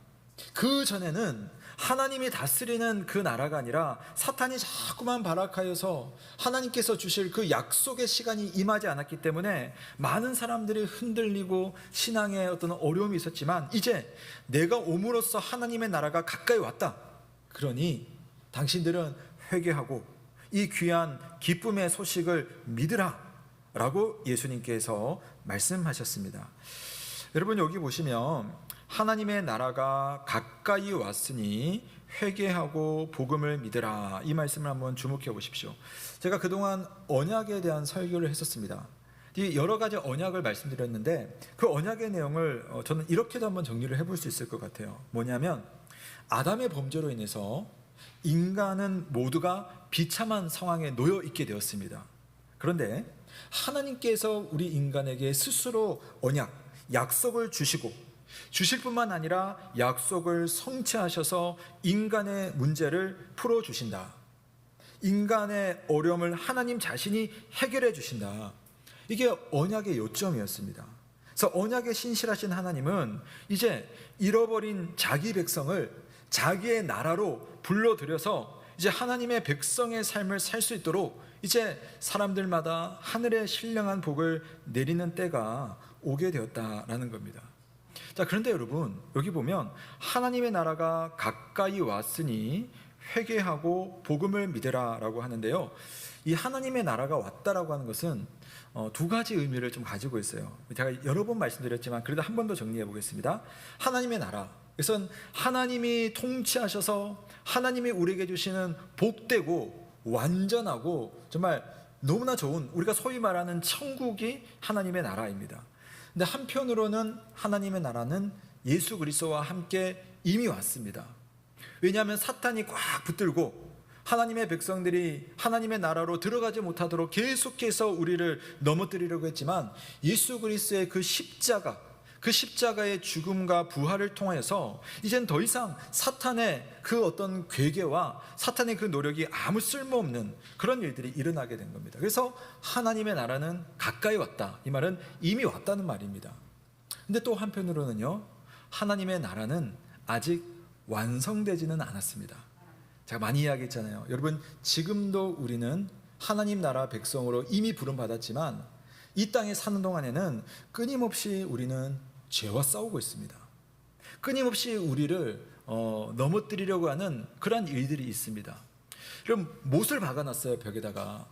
그 전에는 하나님이 다스리는 그 나라가 아니라 사탄이 자꾸만 발악하여서 하나님께서 주실 그 약속의 시간이 임하지 않았기 때문에 많은 사람들이 흔들리고 신앙에 어떤 어려움이 있었지만 이제 내가 옴으로써 하나님의 나라가 가까이 왔다. 그러니 당신들은 회개하고 이 귀한 기쁨의 소식을 믿으라 라고 예수님께서 말씀하셨습니다. 여러분, 여기 보시면 하나님의 나라가 가까이 왔으니 회개하고 복음을 믿으라, 이 말씀을 한번 주목해 보십시오. 제가 그동안 언약에 대한 설교를 했었습니다. 여러 가지 언약을 말씀드렸는데 그 언약의 내용을 저는 이렇게도 한번 정리를 해볼 수 있을 것 같아요. 뭐냐면 아담의 범죄로 인해서 인간은 모두가 비참한 상황에 놓여 있게 되었습니다. 그런데 하나님께서 우리 인간에게 스스로 언약, 약속을 주실 뿐만 아니라 약속을 성취하셔서 인간의 문제를 풀어주신다. 인간의 어려움을 하나님 자신이 해결해 주신다. 이게 언약의 요점이었습니다. 그래서 언약에 신실하신 하나님은 이제 잃어버린 자기 백성을 자기의 나라로 불러들여서 이제 하나님의 백성의 삶을 살 수 있도록 이제 사람들마다 하늘의 신령한 복을 내리는 때가 오게 되었다라는 겁니다. 자, 그런데 여러분, 여기 보면 하나님의 나라가 가까이 왔으니 회개하고 복음을 믿으라라고 하는데요. 이 하나님의 나라가 왔다라고 하는 것은 두 가지 의미를 좀 가지고 있어요. 제가 여러 번 말씀드렸지만 그래도 한 번 더 정리해 보겠습니다. 하나님의 나라, 그것은 하나님이 통치하셔서 하나님이 우리에게 주시는 복되고 완전하고 정말 너무나 좋은, 우리가 소위 말하는 천국이 하나님의 나라입니다. 근데 한편으로는 하나님의 나라는 예수 그리스도와 함께 이미 왔습니다. 왜냐하면 사탄이 꽉 붙들고 하나님의 백성들이 하나님의 나라로 들어가지 못하도록 계속해서 우리를 넘어뜨리려고 했지만 예수 그리스도의 그 십자가의 죽음과 부활을 통해서 이젠 더 이상 사탄의 그 어떤 괴계와 사탄의 그 노력이 아무 쓸모없는 그런 일들이 일어나게 된 겁니다. 그래서 하나님의 나라는 가까이 왔다, 이 말은 이미 왔다는 말입니다. 근데 또 한편으로는요, 하나님의 나라는 아직 완성되지는 않았습니다. 제가 많이 이야기했잖아요. 여러분, 지금도 우리는 하나님 나라 백성으로 이미 부름받았지만 이 땅에 사는 동안에는 끊임없이 우리는 죄와 싸우고 있습니다. 끊임없이 우리를 넘어뜨리려고 하는 그런 일들이 있습니다. 그럼 못을 박아놨어요, 벽에다가.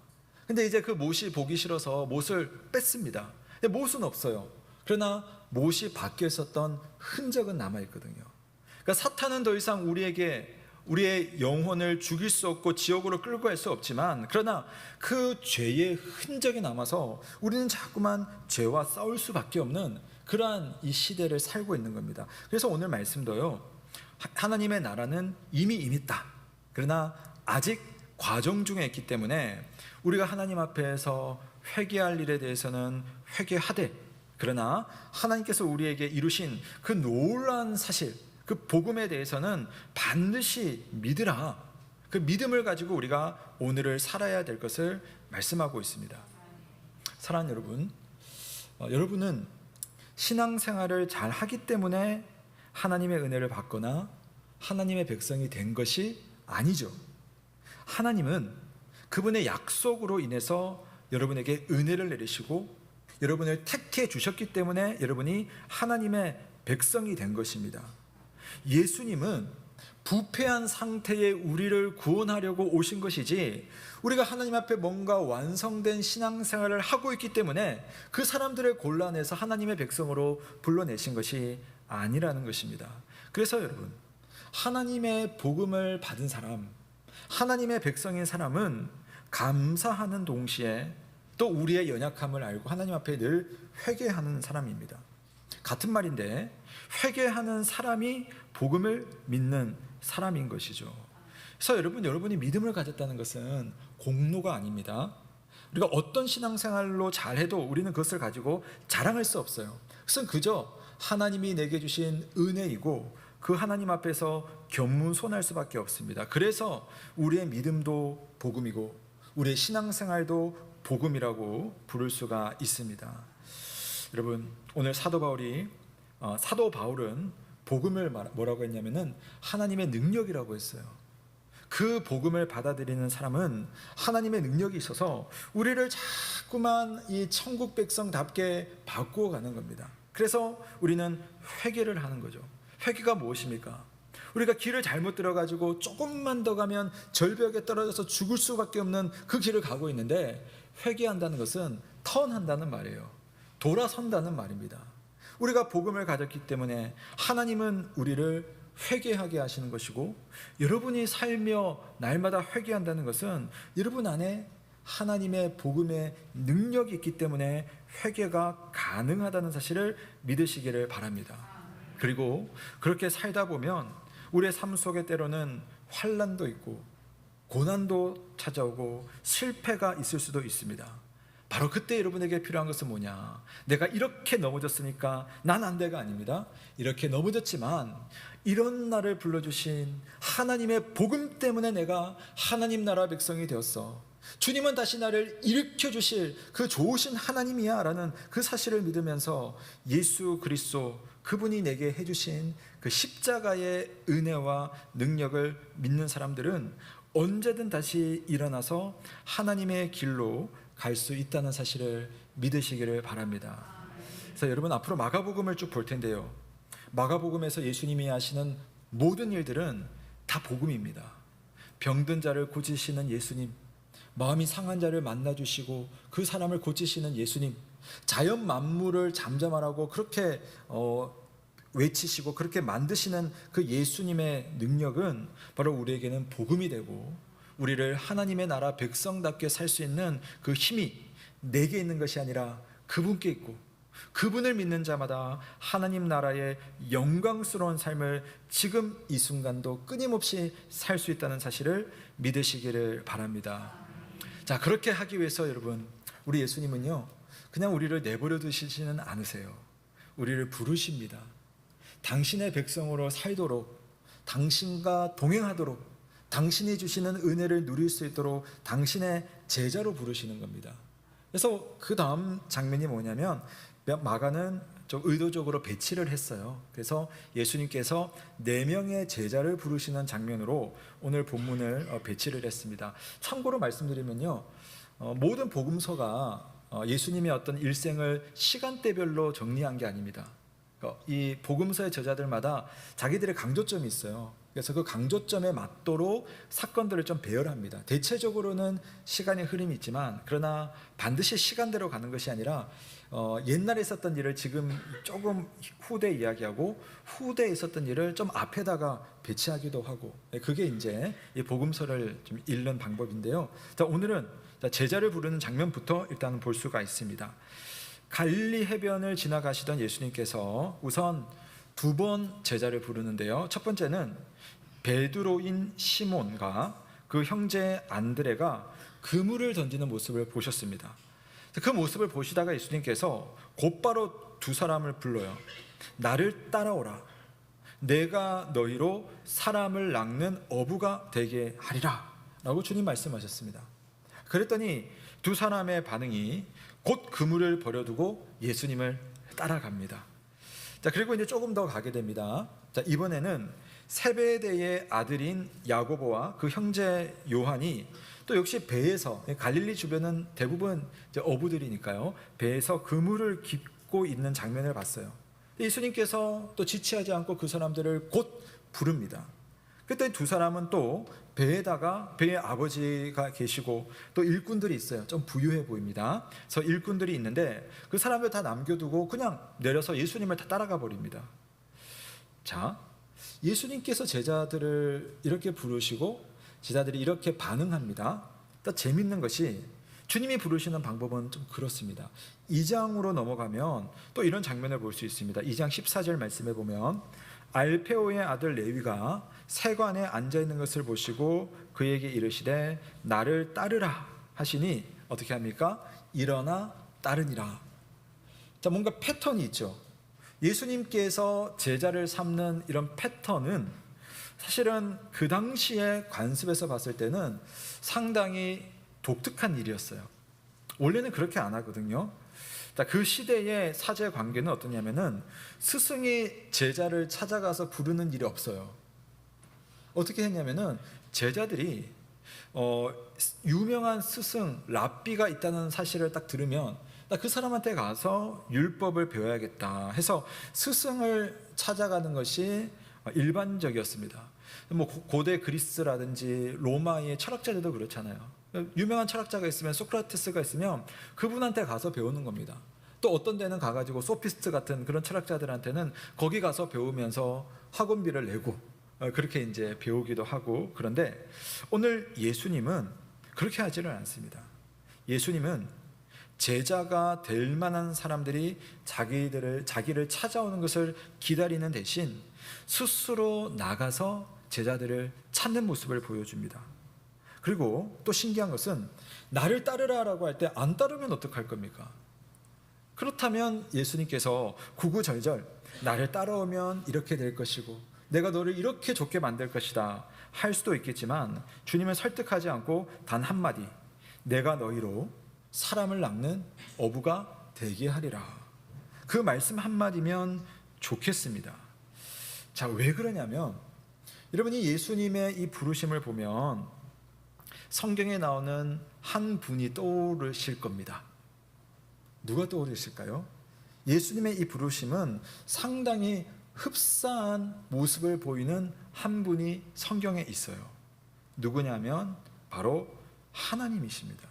근데 이제 그 못이 보기 싫어서 못을 뺐습니다. 근데 못은 없어요. 그러나 못이 박혀 있었던 흔적은 남아있거든요. 그러니까 사탄은 더 이상 우리의 영혼을 죽일 수 없고 지옥으로 끌고 갈 수 없지만, 그러나 그 죄의 흔적이 남아서 우리는 자꾸만 죄와 싸울 수밖에 없는 그러한 이 시대를 살고 있는 겁니다. 그래서 오늘 말씀도요, 하나님의 나라는 이미 임했다. 그러나 아직 과정 중에 있기 때문에 우리가 하나님 앞에서 회개할 일에 대해서는 회개하되, 그러나 하나님께서 우리에게 이루신 그 놀라운 사실, 그 복음에 대해서는 반드시 믿으라. 그 믿음을 가지고 우리가 오늘을 살아야 될 것을 말씀하고 있습니다. 사랑하는 여러분, 여러분은 신앙생활을 잘 하기 때문에 하나님의 은혜를 받거나 하나님의 백성이 된 것이 아니죠. 하나님은 그분의 약속으로 인해서 여러분에게 은혜를 내리시고 여러분을 택해 주셨기 때문에 여러분이 하나님의 백성이 된 것입니다. 예수님은 부패한 상태의 우리를 구원하려고 오신 것이지, 우리가 하나님 앞에 뭔가 완성된 신앙생활을 하고 있기 때문에 그 사람들을 골라내서 하나님의 백성으로 불러내신 것이 아니라는 것입니다. 그래서 여러분, 하나님의 복음을 받은 사람, 하나님의 백성인 사람은 감사하는 동시에 또 우리의 연약함을 알고 하나님 앞에 늘 회개하는 사람입니다. 같은 말인데 회개하는 사람이 복음을 믿는 사람인 것이죠. 그래서 여러분이 믿음을 가졌다는 것은 공로가 아닙니다. 우리가 어떤 신앙생활로 잘해도 우리는 그것을 가지고 자랑할 수 없어요. 그것은 그저 하나님이 내게 주신 은혜이고 그 하나님 앞에서 겸손할 수밖에 없습니다. 그래서 우리의 믿음도 복음이고 우리의 신앙생활도 복음이라고 부를 수가 있습니다. 여러분, 오늘 사도 바울은 복음을 뭐라고 했냐면은 하나님의 능력이라고 했어요. 그 복음을 받아들이는 사람은 하나님의 능력이 있어서 우리를 자꾸만 이 천국 백성답게 바꾸어 가는 겁니다. 그래서 우리는 회개를 하는 거죠. 회개가 무엇입니까? 우리가 길을 잘못 들어가지고 조금만 더 가면 절벽에 떨어져서 죽을 수밖에 없는 그 길을 가고 있는데, 회개한다는 것은 턴한다는 말이에요. 돌아선다는 말입니다. 우리가 복음을 가졌기 때문에 하나님은 우리를 회개하게 하시는 것이고, 여러분이 살며 날마다 회개한다는 것은 여러분 안에 하나님의 복음의 능력이 있기 때문에 회개가 가능하다는 사실을 믿으시기를 바랍니다. 그리고 그렇게 살다 보면 우리의 삶 속에 때로는 환난도 있고 고난도 찾아오고 실패가 있을 수도 있습니다. 바로 그때 여러분에게 필요한 것은 뭐냐? 내가 이렇게 넘어졌으니까 난 안 돼가 아닙니다. 이렇게 넘어졌지만 이런 나를 불러주신 하나님의 복음 때문에 내가 하나님 나라 백성이 되었어. 주님은 다시 나를 일으켜 주실 그 좋으신 하나님이야 라는 그 사실을 믿으면서 예수 그리스도 그분이 내게 해주신 그 십자가의 은혜와 능력을 믿는 사람들은 언제든 다시 일어나서 하나님의 길로 갈 수 있다는 사실을 믿으시기를 바랍니다. 그래서 여러분 앞으로 마가복음을 쭉 볼 텐데요, 마가복음에서 예수님이 하시는 모든 일들은 다 복음입니다. 병든 자를 고치시는 예수님, 마음이 상한 자를 만나주시고 그 사람을 고치시는 예수님, 자연 만물을 잠잠하라고 그렇게 외치시고 그렇게 만드시는 그 예수님의 능력은 바로 우리에게는 복음이 되고, 우리를 하나님의 나라 백성답게 살 수 있는 그 힘이 내게 있는 것이 아니라 그분께 있고, 그분을 믿는 자마다 하나님 나라의 영광스러운 삶을 지금 이 순간도 끊임없이 살 수 있다는 사실을 믿으시기를 바랍니다. 자, 그렇게 하기 위해서 여러분, 우리 예수님은요 그냥 우리를 내버려 두시지는 않으세요. 우리를 부르십니다. 당신의 백성으로 살도록, 당신과 동행하도록, 당신이 주시는 은혜를 누릴 수 있도록 당신의 제자로 부르시는 겁니다. 그래서 그 다음 장면이 뭐냐면, 마가는 좀 의도적으로 배치를 했어요. 그래서 예수님께서 4명의 제자를 부르시는 장면으로 오늘 본문을 배치를 했습니다. 참고로 말씀드리면요, 모든 복음서가 예수님의 어떤 일생을 시간대별로 정리한 게 아닙니다. 이 복음서의 저자들마다 자기들의 강조점이 있어요. 그래서 그 강조점에 맞도록 사건들을 좀 배열합니다. 대체적으로는 시간의 흐름이 있지만, 그러나 반드시 시간대로 가는 것이 아니라 옛날에 있었던 일을 지금 조금 후대에 이야기하고, 후대에 있었던 일을 좀 앞에다가 배치하기도 하고, 그게 이제 이 복음서를 좀 읽는 방법인데요. 자, 오늘은 제자를 부르는 장면부터 일단 볼 수가 있습니다. 갈릴리 해변을 지나가시던 예수님께서 우선 2번 제자를 부르는데요, 첫 번째는 베드로인 시몬과 그 형제 안드레가 그물을 던지는 모습을 보셨습니다. 그 모습을 보시다가 예수님께서 곧바로 2 사람을 불러요. 나를 따라오라. 내가 너희로 사람을 낚는 어부가 되게 하리라 라고 주님 말씀하셨습니다. 그랬더니 2 사람의 반응이 곧 그물을 버려두고 예수님을 따라갑니다. 자, 그리고 이제 조금 더 가게 됩니다. 자, 이번에는 세베대의 아들인 야고보와 그 형제 요한이 또 역시 배에서, 갈릴리 주변은 대부분 이제 어부들이니까요, 배에서 그물을 깃고 있는 장면을 봤어요. 예수님께서 또 지체하지 않고 그 사람들을 곧 부릅니다. 그때 2 사람은 또 배에다가, 배에 아버지가 계시고 또 일꾼들이 있어요. 좀 부유해 보입니다. 그래서 일꾼들이 있는데 그 사람들 다 남겨두고 그냥 내려서 예수님을 다 따라가 버립니다. 자, 예수님께서 제자들을 이렇게 부르시고 제자들이 이렇게 반응합니다. 또 재밌는 것이, 주님이 부르시는 방법은 좀 그렇습니다. 2장으로 넘어가면 또 이런 장면을 볼 수 있습니다. 2장 14절 말씀해 보면, 알페오의 아들 레위가 세관에 앉아있는 것을 보시고 그에게 이르시되 나를 따르라 하시니 어떻게 합니까? 일어나 따르니라. 자, 뭔가 패턴이 있죠. 예수님께서 제자를 삼는 이런 패턴은 사실은 그 당시의 관습에서 봤을 때는 상당히 독특한 일이었어요. 원래는 그렇게 안 하거든요. 그 시대의 사제 관계는 어떠냐면은 스승이 제자를 찾아가서 부르는 일이 없어요. 어떻게 했냐면은 제자들이 유명한 스승 랍비가 있다는 사실을 딱 들으면 그 사람한테 가서 율법을 배워야겠다 해서 스승을 찾아가는 것이 일반적이었습니다. 뭐 고대 그리스라든지 로마의 철학자들도 그렇잖아요. 유명한 철학자가 있으면, 소크라테스가 있으면 그분한테 가서 배우는 겁니다. 또 어떤 데는 가가지고 소피스트 같은 그런 철학자들한테는 거기 가서 배우면서 학원비를 내고 그렇게 이제 배우기도 하고. 그런데 오늘 예수님은 그렇게 하지는 않습니다. 예수님은 제자가 될 만한 사람들이 자기를 찾아오는 것을 기다리는 대신 스스로 나가서 제자들을 찾는 모습을 보여줍니다. 그리고 또 신기한 것은 나를 따르라라고 할 때 안 따르면 어떡할 겁니까? 그렇다면 예수님께서 구구절절 나를 따라오면 이렇게 될 것이고 내가 너를 이렇게 좋게 만들 것이다 할 수도 있겠지만 주님은 설득하지 않고 단 한마디, 내가 너희로 사람을 낚는 어부가 되게 하리라. 그 말씀 한마디면 좋겠습니다. 자, 왜 그러냐면 여러분이 예수님의 이 부르심을 보면 성경에 나오는 한 분이 떠오르실 겁니다. 누가 떠오르실까요? 예수님의 이 부르심은 상당히 흡사한 모습을 보이는 한 분이 성경에 있어요. 누구냐면 바로 하나님이십니다.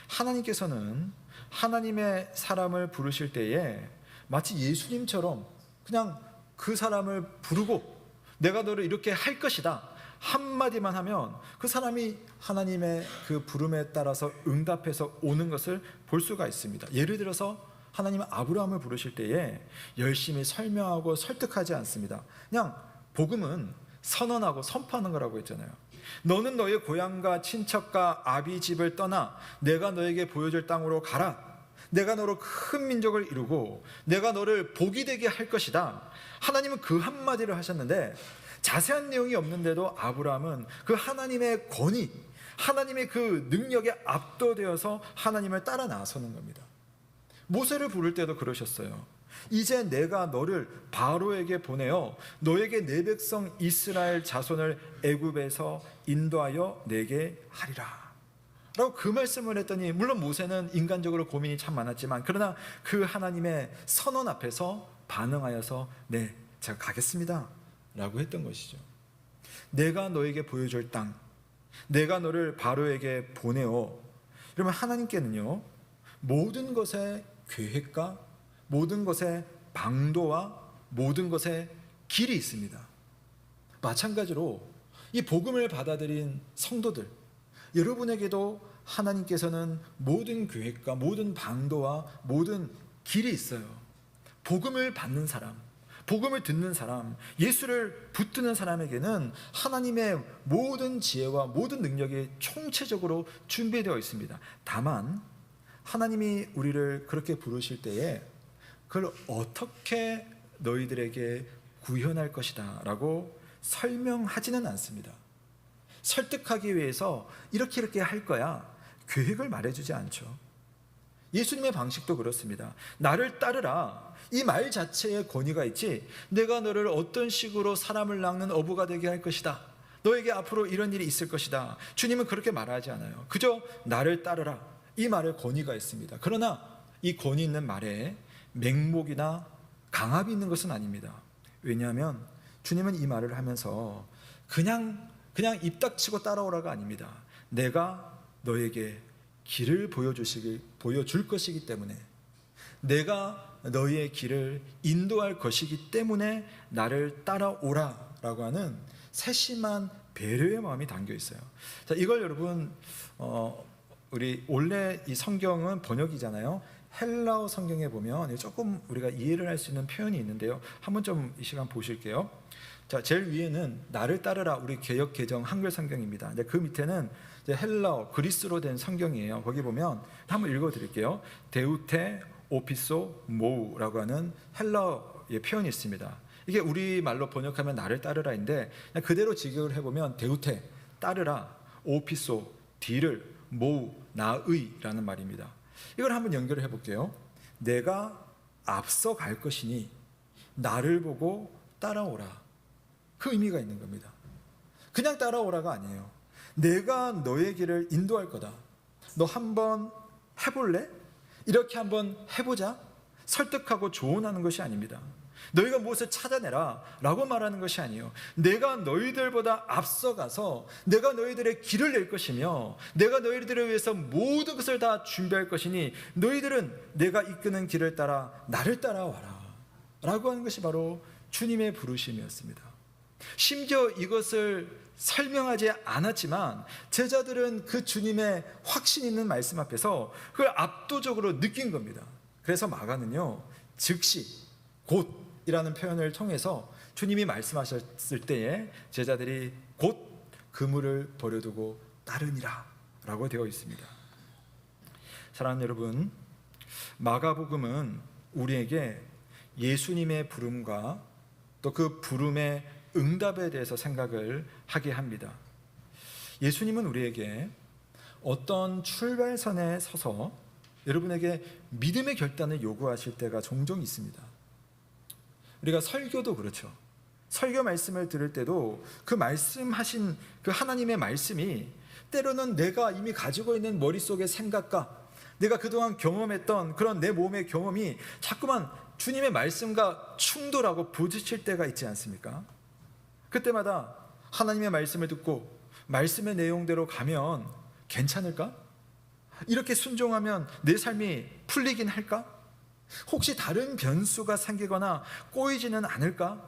하나님께서는 하나님의 사람을 부르실 때에 마치 예수님처럼 그냥 그 사람을 부르고 내가 너를 이렇게 할 것이다 한마디만 하면 그 사람이 하나님의 그 부름에 따라서 응답해서 오는 것을 볼 수가 있습니다. 예를 들어서 하나님은 아브라함을 부르실 때에 열심히 설명하고 설득하지 않습니다. 그냥 복음은 선언하고 선포하는 거라고 했잖아요. 너는 너의 고향과 친척과 아비 집을 떠나 내가 너에게 보여줄 땅으로 가라. 내가 너로 큰 민족을 이루고 내가 너를 복이 되게 할 것이다. 하나님은 그 한마디를 하셨는데 자세한 내용이 없는데도 아브라함은 그 하나님의 권위, 하나님의 그 능력에 압도되어서 하나님을 따라 나서는 겁니다. 모세를 부를 때도 그러셨어요. 이제 내가 너를 바로에게 보내어 너에게 내 백성 이스라엘 자손을 애굽에서 인도하여 내게 하리라 라고 그 말씀을 했더니, 물론 모세는 인간적으로 고민이 참 많았지만 그러나 그 하나님의 선언 앞에서 반응하여서 네, 제가 가겠습니다 라고 했던 것이죠. 내가 너에게 보여줄 땅, 내가 너를 바로에게 보내어. 그러면 하나님께는요 모든 것의 계획과 모든 것의 방도와 모든 것의 길이 있습니다. 마찬가지로 이 복음을 받아들인 성도들, 여러분에게도 하나님께서는 모든 계획과 모든 방도와 모든 길이 있어요. 복음을 받는 사람, 복음을 듣는 사람, 예수를 붙드는 사람에게는 하나님의 모든 지혜와 모든 능력이 총체적으로 준비되어 있습니다. 다만 하나님이 우리를 그렇게 부르실 때에 그걸 어떻게 너희들에게 구현할 것이다 라고 설명하지는 않습니다. 설득하기 위해서 이렇게 할 거야 계획을 말해주지 않죠. 예수님의 방식도 그렇습니다. 나를 따르라 이 말 자체에 권위가 있지, 내가 너를 어떤 식으로 사람을 낚는 어부가 되게 할 것이다, 너에게 앞으로 이런 일이 있을 것이다, 주님은 그렇게 말하지 않아요. 그저 나를 따르라 이 말에 권위가 있습니다. 그러나 이 권위 있는 말에 맹목이나 강압이 있는 것은 아닙니다. 왜냐하면 주님은 이 말을 하면서 그냥 입닥치고 따라오라가 아닙니다. 내가 너에게 길을 보여줄 것이기 때문에, 내가 너희의 길을 인도할 것이기 때문에 나를 따라오라 라고 하는 세심한 배려의 마음이 담겨 있어요. 자, 이걸 여러분 우리 원래 이 성경은 번역이잖아요. 헬라어 성경에 보면 조금 우리가 이해를 할 수 있는 표현이 있는데요. 한번 좀 이 시간 보실게요. 자, 제일 위에는 나를 따르라, 우리 개역 개정 한글 성경입니다. 근데 그 밑에는 이제 헬라어 그리스로 된 성경이에요. 거기 보면 한번 읽어드릴게요. 데우테 오피소 모우라고 하는 헬라어의 표현이 있습니다. 이게 우리 말로 번역하면 나를 따르라인데 그냥 그대로 직역을 해보면 데우테 따르라, 오피소 뒤를, 모우 나의라는 말입니다. 이걸 한번 연결을 해볼게요. 내가 앞서 갈 것이니 나를 보고 따라오라. 그 의미가 있는 겁니다. 그냥 따라오라가 아니에요. 내가 너의 길을 인도할 거다. 너 한번 해볼래? 이렇게 한번 해보자. 설득하고 조언하는 것이 아닙니다. 너희가 무엇을 찾아내라 라고 말하는 것이 아니에요. 내가 너희들보다 앞서가서 내가 너희들의 길을 낼 것이며 내가 너희들을 위해서 모든 것을 다 준비할 것이니 너희들은 내가 이끄는 길을 따라 나를 따라와라 라고 하는 것이 바로 주님의 부르심이었습니다. 심지어 이것을 설명하지 않았지만 제자들은 그 주님의 확신 있는 말씀 앞에서 그걸 압도적으로 느낀 겁니다. 그래서 마가는요 즉시 곧 이라는 표현을 통해서 주님이 말씀하셨을 때에 제자들이 곧 그물을 버려두고 따르니라 라고 되어 있습니다. 사랑하는 여러분, 마가복음은 우리에게 예수님의 부름과 또 그 부름의 응답에 대해서 생각을 하게 합니다. 예수님은 우리에게 어떤 출발선에 서서 여러분에게 믿음의 결단을 요구하실 때가 종종 있습니다. 우리가 설교도 그렇죠. 설교 말씀을 들을 때도 그 말씀하신 그 하나님의 말씀이 때로는 내가 이미 가지고 있는 머릿속의 생각과 내가 그동안 경험했던 그런 내 몸의 경험이 자꾸만 주님의 말씀과 충돌하고 부딪힐 때가 있지 않습니까? 그때마다 하나님의 말씀을 듣고 말씀의 내용대로 가면 괜찮을까? 이렇게 순종하면 내 삶이 풀리긴 할까? 혹시 다른 변수가 생기거나 꼬이지는 않을까?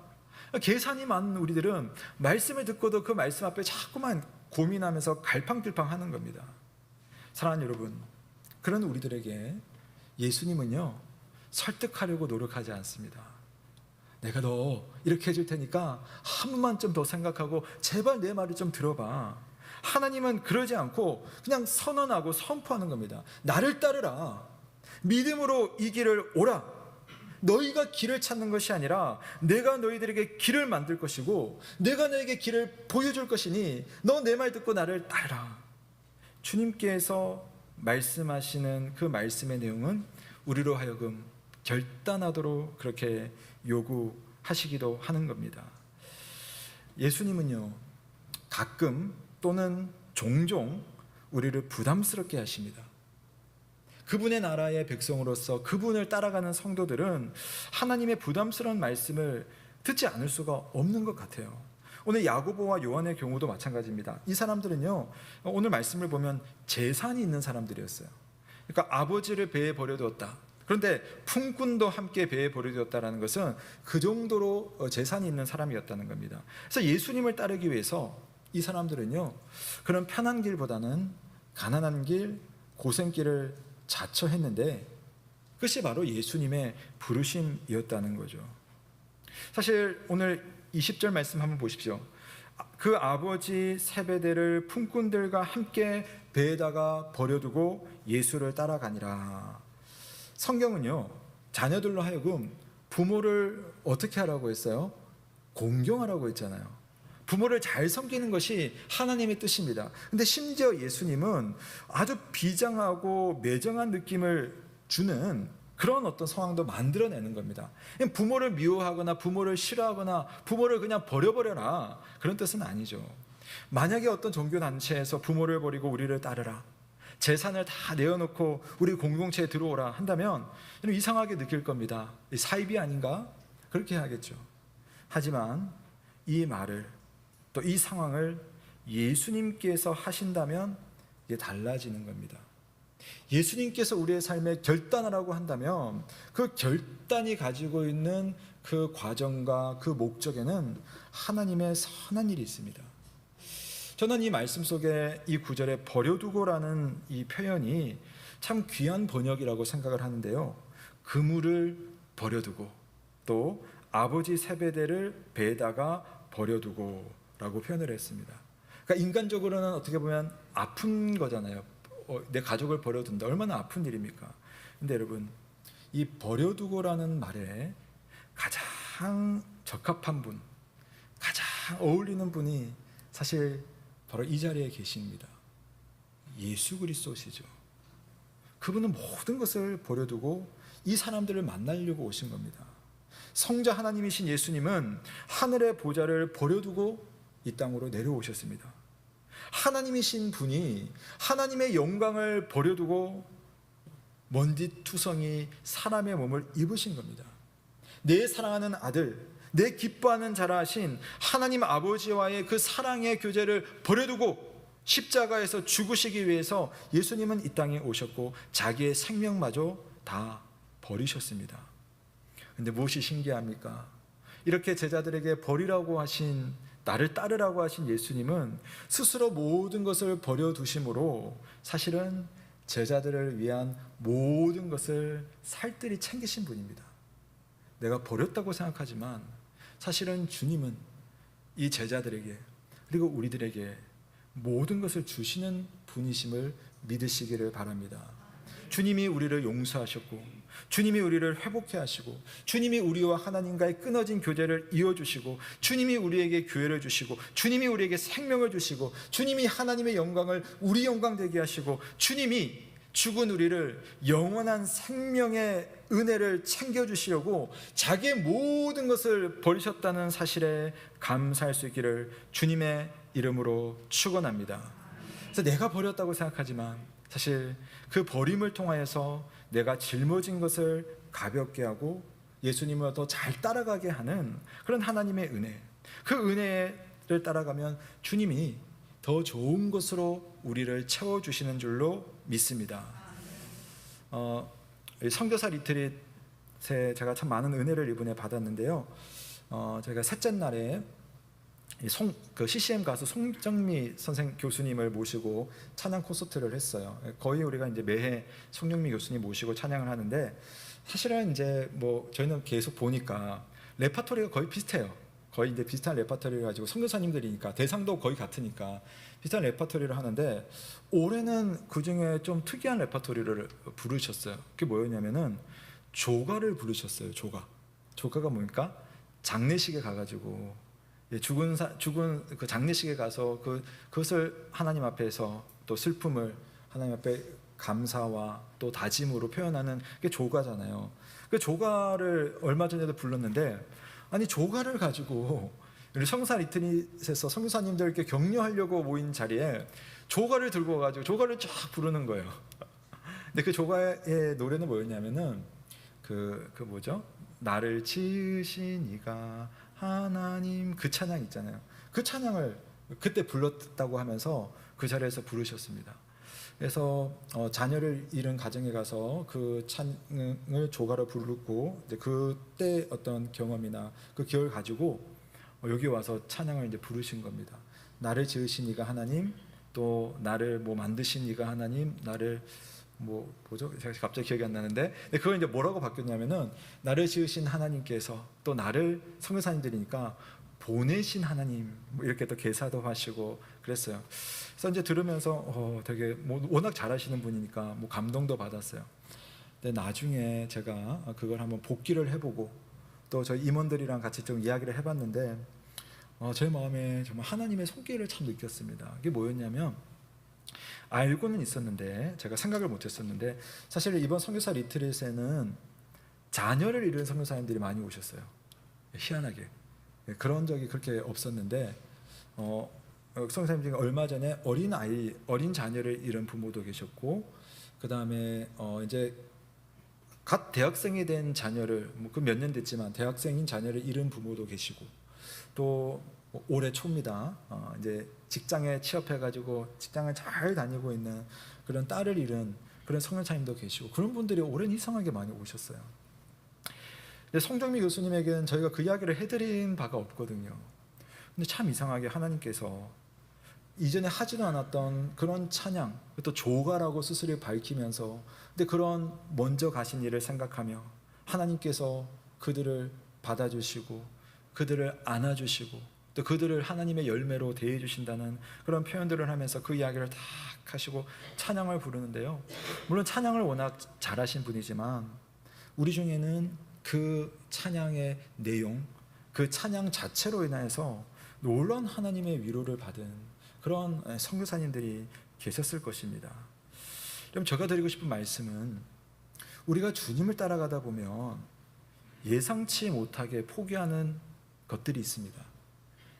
계산이 많은 우리들은 말씀을 듣고도 그 말씀 앞에 자꾸만 고민하면서 갈팡질팡하는 겁니다. 사랑하는 여러분, 그런 우리들에게 예수님은요 설득하려고 노력하지 않습니다. 내가 너 이렇게 해줄 테니까 한 번만 좀 더 생각하고 제발 내 말을 좀 들어봐. 하나님은 그러지 않고 그냥 선언하고 선포하는 겁니다. 나를 따르라. 믿음으로 이 길을 오라. 너희가 길을 찾는 것이 아니라 내가 너희들에게 길을 만들 것이고 내가 너에게 길을 보여줄 것이니 너 내 말 듣고 나를 따르라. 주님께서 말씀하시는 그 말씀의 내용은 우리로 하여금 결단하도록 그렇게 요구하시기도 하는 겁니다. 예수님은요 가끔 또는 종종 우리를 부담스럽게 하십니다. 그분의 나라의 백성으로서 그분을 따라가는 성도들은 하나님의 부담스러운 말씀을 듣지 않을 수가 없는 것 같아요. 오늘 야고보와 요한의 경우도 마찬가지입니다. 이 사람들은요 오늘 말씀을 보면 재산이 있는 사람들이었어요. 그러니까 아버지를 배에 버려두었다. 그런데 품꾼도 함께 배에 버려두었다는 것은 그 정도로 재산이 있는 사람이었다는 겁니다. 그래서 예수님을 따르기 위해서 이 사람들은요 그런 편한 길보다는 가난한 길, 고생길을 자처했는데 그것이 바로 예수님의 부르심이었다는 거죠. 사실 오늘 20절 말씀 한번 보십시오. 그 아버지 세베대를 품꾼들과 함께 배에다가 버려두고 예수를 따라가니라. 성경은요 자녀들로 하여금 부모를 어떻게 하라고 했어요? 공경하라고 했잖아요. 부모를 잘 섬기는 것이 하나님의 뜻입니다. 근데 심지어 예수님은 아주 비장하고 매정한 느낌을 주는 그런 어떤 상황도 만들어내는 겁니다. 부모를 미워하거나 부모를 싫어하거나 부모를 그냥 버려버려라 그런 뜻은 아니죠. 만약에 어떤 종교단체에서 부모를 버리고 우리를 따르라, 재산을 다 내어놓고 우리 공동체에 들어오라 한다면 이상하게 느낄 겁니다. 사입이 아닌가? 그렇게 하겠죠. 하지만 이 말을 또 이 상황을 예수님께서 하신다면 이게 달라지는 겁니다. 예수님께서 우리의 삶에 결단하라고 한다면 그 결단이 가지고 있는 그 과정과 그 목적에는 하나님의 선한 일이 있습니다. 저는 이 말씀 속에 이 구절에 버려두고라는 이 표현이 참 귀한 번역이라고 생각을 하는데요. 그물을 버려두고 또 아버지 세베대를 배에다가 버려두고 라고 표현을 했습니다. 그러니까 인간적으로는 어떻게 보면 아픈 거잖아요. 내 가족을 버려둔다. 얼마나 아픈 일입니까? 근데 여러분 이 버려두고라는 말에 가장 적합한 분, 가장 어울리는 분이 사실 바로 이 자리에 계십니다. 예수 그리스도시죠. 그분은 모든 것을 버려두고 이 사람들을 만나려고 오신 겁니다. 성자 하나님이신 예수님은 하늘의 보좌를 버려두고 이 땅으로 내려오셨습니다. 하나님이신 분이 하나님의 영광을 버려두고 먼지투성이 사람의 몸을 입으신 겁니다. 내 사랑하는 아들, 내 기뻐하는 자라 하신 하나님 아버지와의 그 사랑의 교제를 버려두고 십자가에서 죽으시기 위해서 예수님은 이 땅에 오셨고 자기의 생명마저 다 버리셨습니다. 그런데 무엇이 신기합니까? 이렇게 제자들에게 버리라고 하신, 나를 따르라고 하신 예수님은 스스로 모든 것을 버려두심으로 사실은 제자들을 위한 모든 것을 살뜰히 챙기신 분입니다. 내가 버렸다고 생각하지만 사실은 주님은 이 제자들에게 그리고 우리들에게 모든 것을 주시는 분이심을 믿으시기를 바랍니다. 주님이 우리를 용서하셨고, 주님이 우리를 회복해 하시고, 주님이 우리와 하나님과의 끊어진 교제를 이어주시고, 주님이 우리에게 교회를 주시고, 주님이 우리에게 생명을 주시고, 주님이 하나님의 영광을 우리 영광 되게 하시고, 주님이 죽은 우리를 영원한 생명의 은혜를 챙겨주시려고 자기의 모든 것을 버리셨다는 사실에 감사할 수 있기를 주님의 이름으로 축원합니다. 그래서 내가 버렸다고 생각하지만 사실 그 버림을 통하여서 내가 짊어진 것을 가볍게 하고 예수님을 더 잘 따라가게 하는 그런 하나님의 은혜, 그 은혜를 따라가면 주님이 더 좋은 것으로 우리를 채워주시는 줄로 믿습니다. 선교사 리트릿에 제가 참 많은 은혜를 이번에 받았는데요. 제가 셋째 날에 CCM 가수 송정미 선생 교수님을 모시고 찬양 콘서트를 했어요. 거의 우리가 이제 매해 송정미 교수님 모시고 찬양을 하는데, 사실은 이제 뭐 저희는 계속 보니까 레파토리가 거의 비슷해요. 거의 이제 비슷한 레파토리를 가지고 선교사님들이니까 대상도 거의 같으니까 비슷한 레파토리를 하는데, 올해는 그 중에 좀 특이한 레파토리를 부르셨어요. 그게 뭐였냐면은 조가를 부르셨어요. 조가가 뭡니까? 장례식에 가가지고 죽은 그 장례식에 가서 그것을 하나님 앞에서 또 슬픔을 하나님 앞에 감사와 또 다짐으로 표현하는 게 조가잖아요. 그 조가를 얼마 전에도 불렀는데, 아니 조가를 가지고 우리 성사 리트릿에서 선교사님들께 격려하려고 모인 자리에 조가를 들고 가지고 조가를 쫙 부르는 거예요. 근데 그 조가의 노래는 뭐였냐면은 그 뭐죠? 나를 지으신 이가 하나님, 그 찬양 있잖아요. 그 찬양을 그때 불렀다고 하면서 그 자리에서 부르셨습니다. 그래서 자녀를 잃은 가정에 가서 그 찬양을 조가로 부르고, 이제 그때 어떤 경험이나 그 기억을 가지고 여기 와서 찬양을 이제 부르신 겁니다. 나를 지으신 이가 하나님, 또 나를 뭐 만드신 이가 하나님, 나를 뭐죠? 제가 갑자기 기억이 안 나는데, 그걸 이제 뭐라고 바뀌었냐면은 나를 지으신 하나님께서 또 나를, 선교사님들이니까 보내신 하나님, 뭐 이렇게 또 개사도 하시고 그랬어요. 그래서 이제 들으면서 되게 워낙 잘하시는 분이니까 뭐 감동도 받았어요. 근데 나중에 제가 그걸 한번 복기를 해보고 또 저희 임원들이랑 같이 좀 이야기를 해봤는데, 제 마음에 정말 하나님의 손길을 참 느꼈습니다. 그게 뭐였냐면, 알고는 있었는데 제가 생각을 못했었는데, 사실 이번 선교사 리트릿에는 자녀를 잃은 선교사님들이 많이 오셨어요. 희한하게 그런 적이 그렇게 없었는데, 선교사님 중에 얼마 전에 어린 자녀를 잃은 부모도 계셨고, 그 다음에 이제 갓 대학생이 된 자녀를 그 몇 년 됐지만 대학생인 자녀를 잃은 부모도 계시고, 또 올해 초입니다. 이제 직장에 취업해가지고 직장을 잘 다니고 있는 그런 딸을 잃은 그런 선교사님도 계시고, 그런 분들이 올해는 이상하게 많이 오셨어요. 근데 송정미 교수님에게는 저희가 그 이야기를 해드린 바가 없거든요. 근데 참 이상하게 하나님께서 이전에 하지도 않았던 그런 찬양, 또 조가라고 스스로 밝히면서, 근데 그런 먼저 가신 일을 생각하며 하나님께서 그들을 받아주시고 그들을 안아주시고 또 그들을 하나님의 열매로 대해주신다는 그런 표현들을 하면서 그 이야기를 다 하시고 찬양을 부르는데요. 물론 찬양을 워낙 잘하신 분이지만 우리 중에는 그 찬양의 내용, 그 찬양 자체로 인해서 놀라운 하나님의 위로를 받은 그런 선교사님들이 계셨을 것입니다. 그럼 제가 드리고 싶은 말씀은, 우리가 주님을 따라가다 보면 예상치 못하게 포기하는 것들이 있습니다.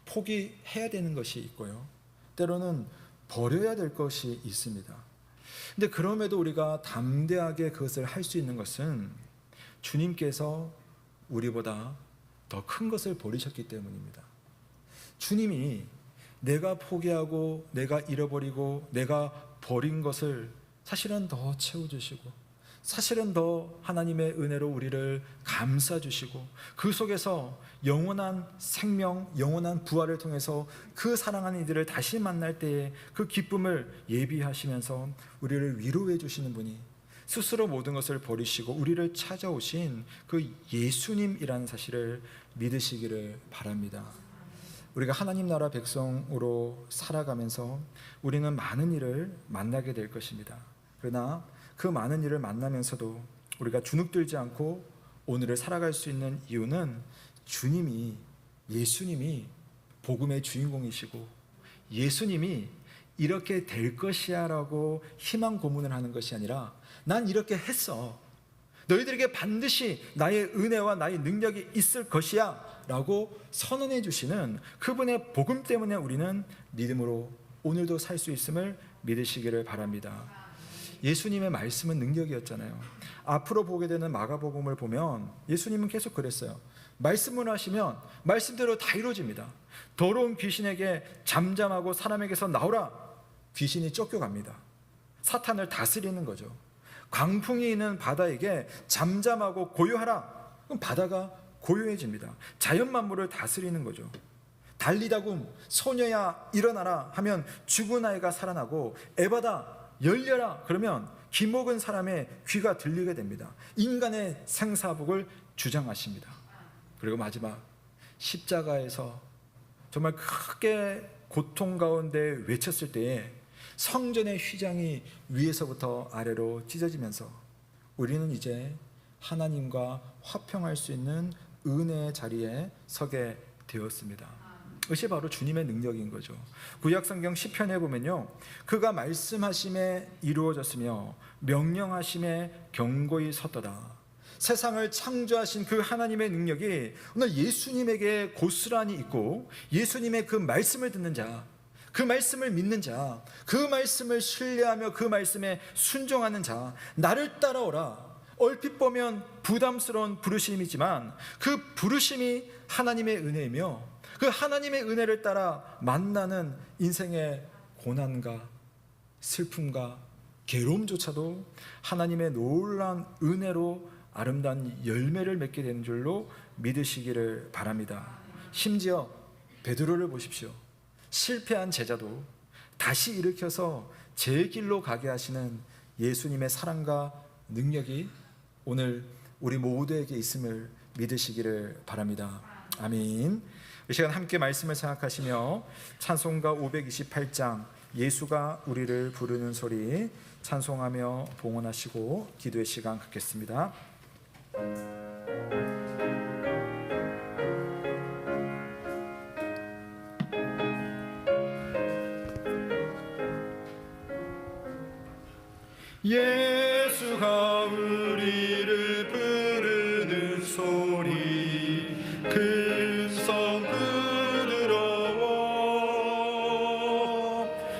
포기해야 되는 것이 있고요, 때로는 버려야 될 것이 있습니다. 근데 그럼에도 우리가 담대하게 그것을 할 수 있는 것은 주님께서 우리보다 더 큰 것을 버리셨기 때문입니다. 주님이 내가 포기하고 내가 잃어버리고 내가 버린 것을 사실은 더 채워주시고, 사실은 더 하나님의 은혜로 우리를 감싸주시고, 그 속에서 영원한 생명, 영원한 부활을 통해서 그 사랑하는 이들을 다시 만날 때에 그 기쁨을 예비하시면서 우리를 위로해 주시는 분이, 스스로 모든 것을 버리시고 우리를 찾아오신 그 예수님이라는 사실을 믿으시기를 바랍니다. 우리가 하나님 나라 백성으로 살아가면서 우리는 많은 일을 만나게 될 것입니다. 그러나 그 많은 일을 만나면서도 우리가 주눅들지 않고 오늘을 살아갈 수 있는 이유는 예수님이 복음의 주인공이시고 예수님이 이렇게 될 것이야 라고 희망 고문을 하는 것이 아니라 난 이렇게 했어, 너희들에게 반드시 나의 은혜와 나의 능력이 있을 것이야 라고 선언해 주시는 그분의 복음 때문에 우리는 믿음으로 오늘도 살 수 있음을 믿으시기를 바랍니다. 예수님의 말씀은 능력이었잖아요. 앞으로 보게 되는 마가복음을 보면 예수님은 계속 그랬어요. 말씀을 하시면 말씀대로 다 이루어집니다. 더러운 귀신에게 잠잠하고 사람에게서 나오라, 귀신이 쫓겨갑니다. 사탄을 다스리는 거죠. 광풍이 있는 바다에게 잠잠하고 고요하라, 그럼 바다가 고요해집니다. 자연 만물을 다스리는 거죠. 달리다굼 소녀야 일어나라 하면 죽은 아이가 살아나고, 에바다 열려라 그러면 귀먹은 사람의 귀가 들리게 됩니다. 인간의 생사복을 주장하십니다. 그리고 마지막 십자가에서 정말 크게 고통 가운데 외쳤을 때에 성전의 휘장이 위에서부터 아래로 찢어지면서 우리는 이제 하나님과 화평할 수 있는 은혜의 자리에 서게 되었습니다. 이것이 바로 주님의 능력인 거죠. 구약성경 시편에 보면요, 그가 말씀하심에 이루어졌으며 명령하심에 경고히 섰도다. 세상을 창조하신 그 하나님의 능력이 오늘 예수님에게 고스란히 있고, 예수님의 그 말씀을 듣는 자, 그 말씀을 믿는 자, 그 말씀을 신뢰하며 그 말씀에 순종하는 자, 나를 따라오라. 얼핏 보면 부담스러운 부르심이지만 그 부르심이 하나님의 은혜이며, 그 하나님의 은혜를 따라 만나는 인생의 고난과 슬픔과 괴로움조차도 하나님의 놀라운 은혜로 아름다운 열매를 맺게 되는 줄로 믿으시기를 바랍니다. 심지어 베드로를 보십시오. 실패한 제자도 다시 일으켜서 제 길로 가게 하시는 예수님의 사랑과 능력이 오늘 우리 모두에게 있음을 믿으시기를 바랍니다. 아멘. 이 시간 함께 말씀을 생각하시며 찬송가 528장 예수가 우리를 부르는 소리 찬송하며 봉헌하시고 기도의 시간 갖겠습니다. 예수가 우리를 부르는 소리 금성 부드러워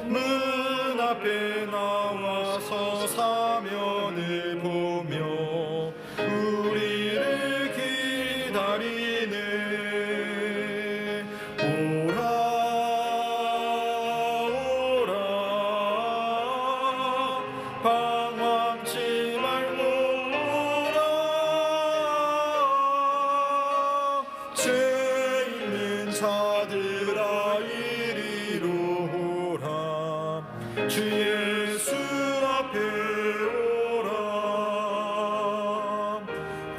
문 앞에 나와서 사면을 보며 우리를 기다리네. 오라 오라 방황치 말고 오라. 죄 있는 자들아 이리로 오라. 주 예수 앞에 오라.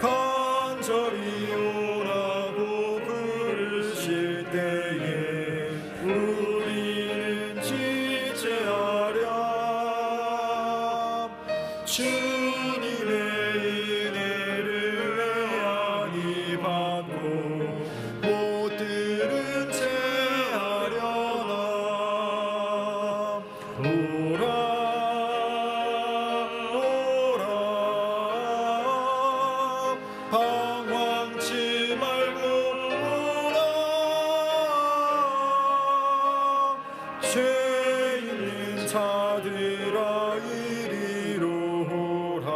간절히 오라고 부르실 때에 우리는 지체하랴. 주님의 은혜를 외안히 받고 못 들은 채 하려나. 오라 오라 방황치 말고 오라. 죄 있는 자들아 이리로 오라.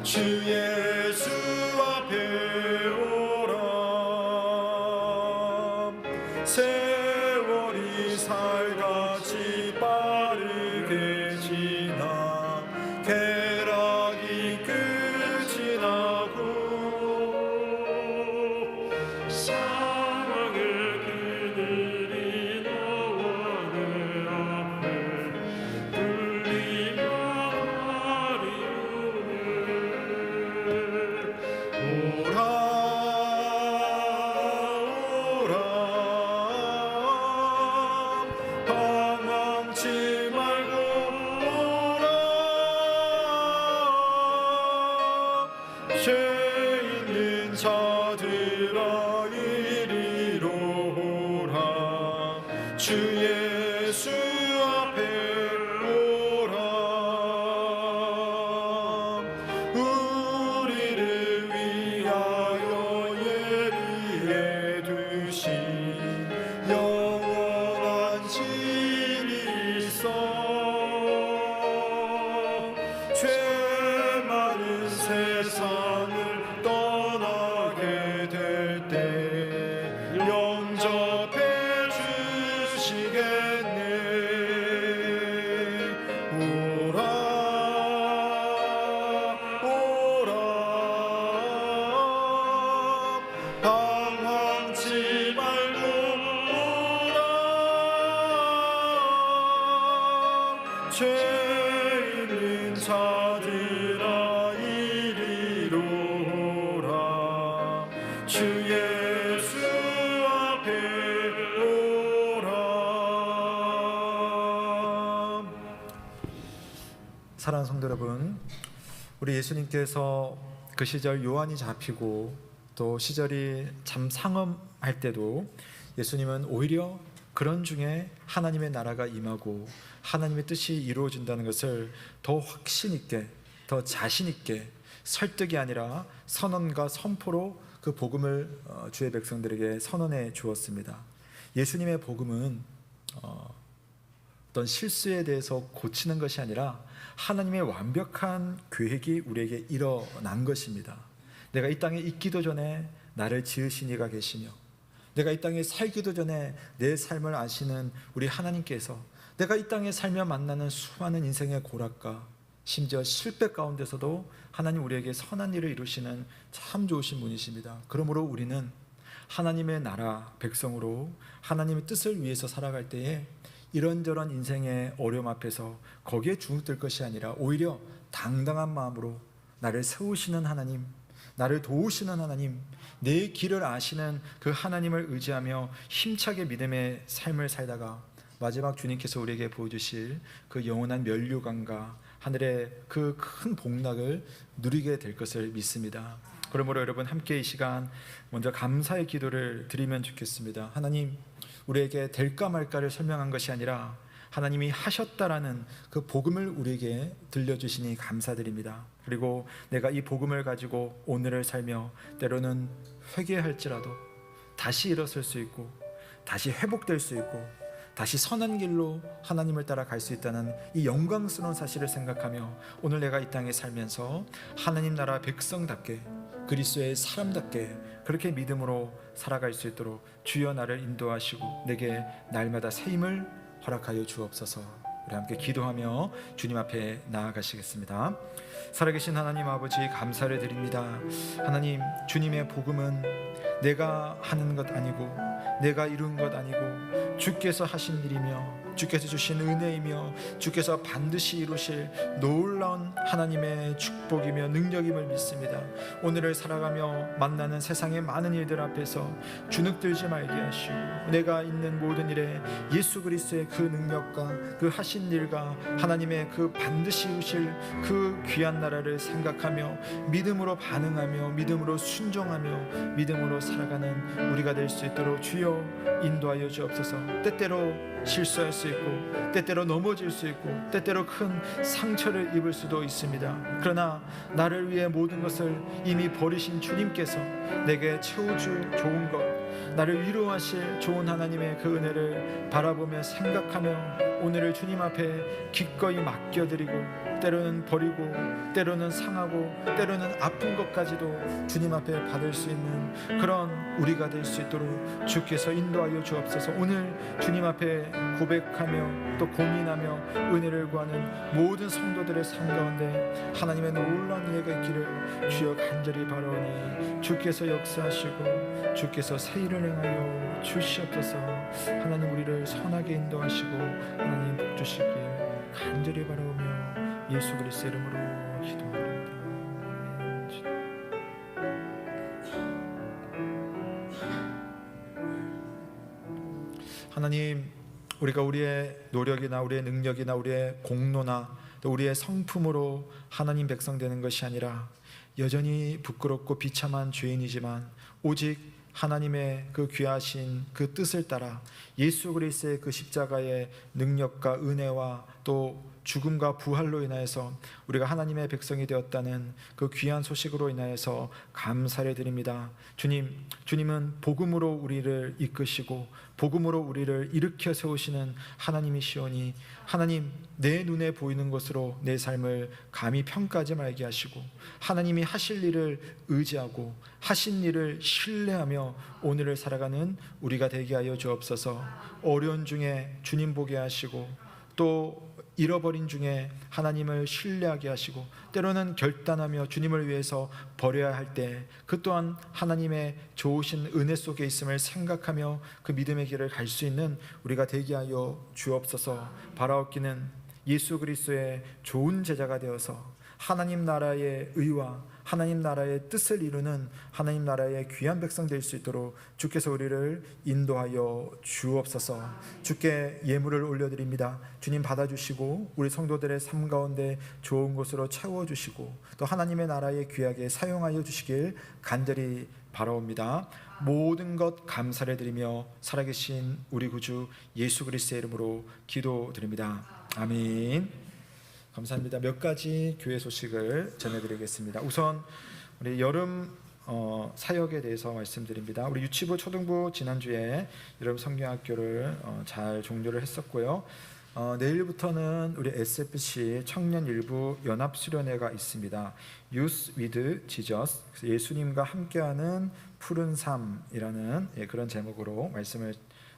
주 예수 앞에 오라. 세월이 살같이 빠르게 지나 쾌락이 끝이 나고 사랑의 그늘이 너와 내 앞에 들리며 하리우네. 오라 오라 주 예수 앞에 오라. 우리를 위하여 예비해 두신 영원한 진이 있어. 죄 많은 세상을 떠나게 될 때 영접해 주시겠네. 오라 오라 방황치 말고 오라. 죄 있는 자들아 이리로 오라. 주 예수 앞에 오라. 사랑하는 성도 여러분, 우리 예수님께서 그 시절 요한이 잡히고 또 시절이 참 상엄할 때도 예수님은 오히려 그런 중에 하나님의 나라가 임하고 하나님의 뜻이 이루어진다는 것을 더 확신 있게, 더 자신 있게, 설득이 아니라 선언과 선포로 그 복음을 주의 백성들에게 선언해 주었습니다. 예수님의 복음은 어떤 실수에 대해서 고치는 것이 아니라 하나님의 완벽한 계획이 우리에게 일어난 것입니다. 내가 이 땅에 있기도 전에 나를 지으신 이가 계시며, 내가 이 땅에 살기도 전에 내 삶을 아시는 우리 하나님께서 내가 이 땅에 살며 만나는 수많은 인생의 고락과 심지어 실패 가운데서도 하나님 우리에게 선한 일을 이루시는 참 좋으신 분이십니다. 그러므로 우리는 하나님의 나라 백성으로 하나님의 뜻을 위해서 살아갈 때에 이런저런 인생의 어려움 앞에서 거기에 주눅들 것이 아니라 오히려 당당한 마음으로 나를 세우시는 하나님, 나를 도우시는 하나님, 내 길을 아시는 그 하나님을 의지하며 힘차게 믿음의 삶을 살다가 마지막 주님께서 우리에게 보여주실 그 영원한 면류관과 하늘의 그 큰 복락을 누리게 될 것을 믿습니다. 그러므로 여러분 함께 이 시간 먼저 감사의 기도를 드리면 좋겠습니다. 하나님, 우리에게 될까 말까를 설명한 것이 아니라 하나님이 하셨다라는 그 복음을 우리에게 들려주시니 감사드립니다. 그리고 내가 이 복음을 가지고 오늘을 살며 때로는 회개할지라도 다시 일어설 수 있고 다시 회복될 수 있고 다시 선한 길로 하나님을 따라 갈 수 있다는 이 영광스러운 사실을 생각하며 오늘 내가 이 땅에 살면서 하나님 나라 백성답게 그리스도의 사람답게 그렇게 믿음으로 살아갈 수 있도록 주여 나를 인도하시고 내게 날마다 새 힘을 허락하여 주옵소서. 우리 함께 기도하며 주님 앞에 나아가시겠습니다. 살아계신 하나님 아버지, 감사를 드립니다. 하나님, 주님의 복음은 내가 하는 것 아니고 내가 이룬 것 아니고 주께서 하신 일이며 주께서 주신 은혜이며 주께서 반드시 이루실 놀라운 하나님의 축복이며 능력임을 믿습니다. 오늘을 살아가며 만나는 세상의 많은 일들 앞에서 주눅들지 말게 하시고 내가 있는 모든 일에 예수 그리스도의 그 능력과 그 하신 일과 하나님의 그 반드시 이루실 그 귀한 나라를 생각하며 믿음으로 반응하며 믿음으로 순종하며 믿음으로 살아가는 우리가 될 수 있도록 주여 인도하여 주옵소서. 때때로 실수할 수 있고 때때로 넘어질 수 있고 때때로 큰 상처를 입을 수도 있습니다. 그러나 나를 위해 모든 것을 이미 버리신 주님께서 내게 채워줄 좋은 것, 나를 위로하실 좋은 하나님의 그 은혜를 바라보며 생각하며 오늘을 주님 앞에 기꺼이 맡겨드리고 때로는 버리고 때로는 상하고 때로는 아픈 것까지도 주님 앞에 받을 수 있는 그런 우리가 될 수 있도록 주께서 인도하여 주옵소서. 오늘 주님 앞에 고백하며 또 고민하며 은혜를 구하는 모든 성도들의 삶 가운데 하나님의 놀라운 은혜가 있기를 주여 간절히 바라오니 주께서 역사하시고 주께서 새 일을 행하여 주시옵소서. 하나님, 우리를 선하게 인도하시고 하나님 복 주시길 간절히 바라오며 예수 그리스도 이름으로 기도합니다. 하나님, 우리가 우리의 노력이나 우리의 능력이나 우리의 공로나 또 우리의 성품으로 하나님 백성 되는 것이 아니라 여전히 부끄럽고 비참한 죄인이지만 오직 하나님의 그 귀하신 그 뜻을 따라 예수 그리스도의 그 십자가의 능력과 은혜와 또 죽음과 부활로 인하여서 우리가 하나님의 백성이 되었다는 그 귀한 소식으로 인하여서 감사를 드립니다. 주님은 복음으로 우리를 이끄시고 복음으로 우리를 일으켜 세우시는 하나님이시오니 하나님, 내 눈에 보이는 것으로 내 삶을 감히 평가하지 말게 하시고 하나님이 하실 일을 의지하고 하신 일을 신뢰하며 오늘을 살아가는 우리가 되게 하여 주옵소서. 어려운 중에 주님 보게 하시고 또 잃어버린 중에 하나님을 신뢰하게 하시고 때로는 결단하며 주님을 위해서 버려야 할 때 그 또한 하나님의 좋으신 은혜 속에 있음을 생각하며 그 믿음의 길을 갈 수 있는 우리가 되게 하여 주옵소서. 바라옵기는 예수 그리스도의 좋은 제자가 되어서 하나님 나라의 의와 하나님 나라의 뜻을 이루는 하나님 나라의 귀한 백성 될 수 있도록 주께서 우리를 인도하여 주옵소서. 주께 예물을 올려드립니다. 주님 받아주시고 우리 성도들의 삶 가운데 좋은 것으로 채워주시고 또 하나님의 나라에 귀하게 사용하여 주시길 간절히 바라옵니다. 모든 것 감사를 드리며 살아계신 우리 구주 예수 그리스도의 이름으로 기도드립니다. 아멘. 감사합니다. 몇 가지 교회 소식을 전해드리겠습니다. 우선 우리 여름 사역에 대해서 말씀드립니다. 우리 유치부, 초등부 지난주에 여름 성경학교를 잘 종료를 했었고요. 내일부터는 우리 SFC 청년 일부 연합 수련회가 있습니다. Youth with Jesus, 예수님과 함께하는 푸른 삶이라는 그런 제목으로 말씀을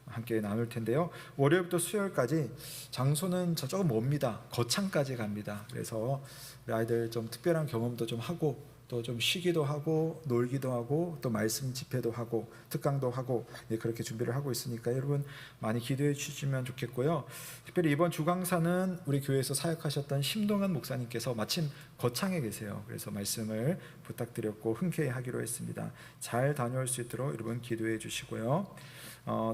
함께 나눌 텐데요. 월요일부터 수요일까지 장소는 조금 멉니다. 거창까지 갑니다. 그래서 우리 아이들 좀 특별한 경험도 좀 하고 또 좀 쉬기도 하고 놀기도 하고 또 말씀 집회도 하고 특강도 하고 그렇게 준비를 하고 있으니까 여러분 많이 기도해 주시면 좋겠고요. 특별히 이번 주강사는 우리 교회에서 사역하셨던 심동환 목사님께서 마침 거창에 계세요. 그래서 말씀을 부탁드렸고 흔쾌히 하기로 했습니다. 잘 다녀올 수 있도록 여러분 기도해 주시고요.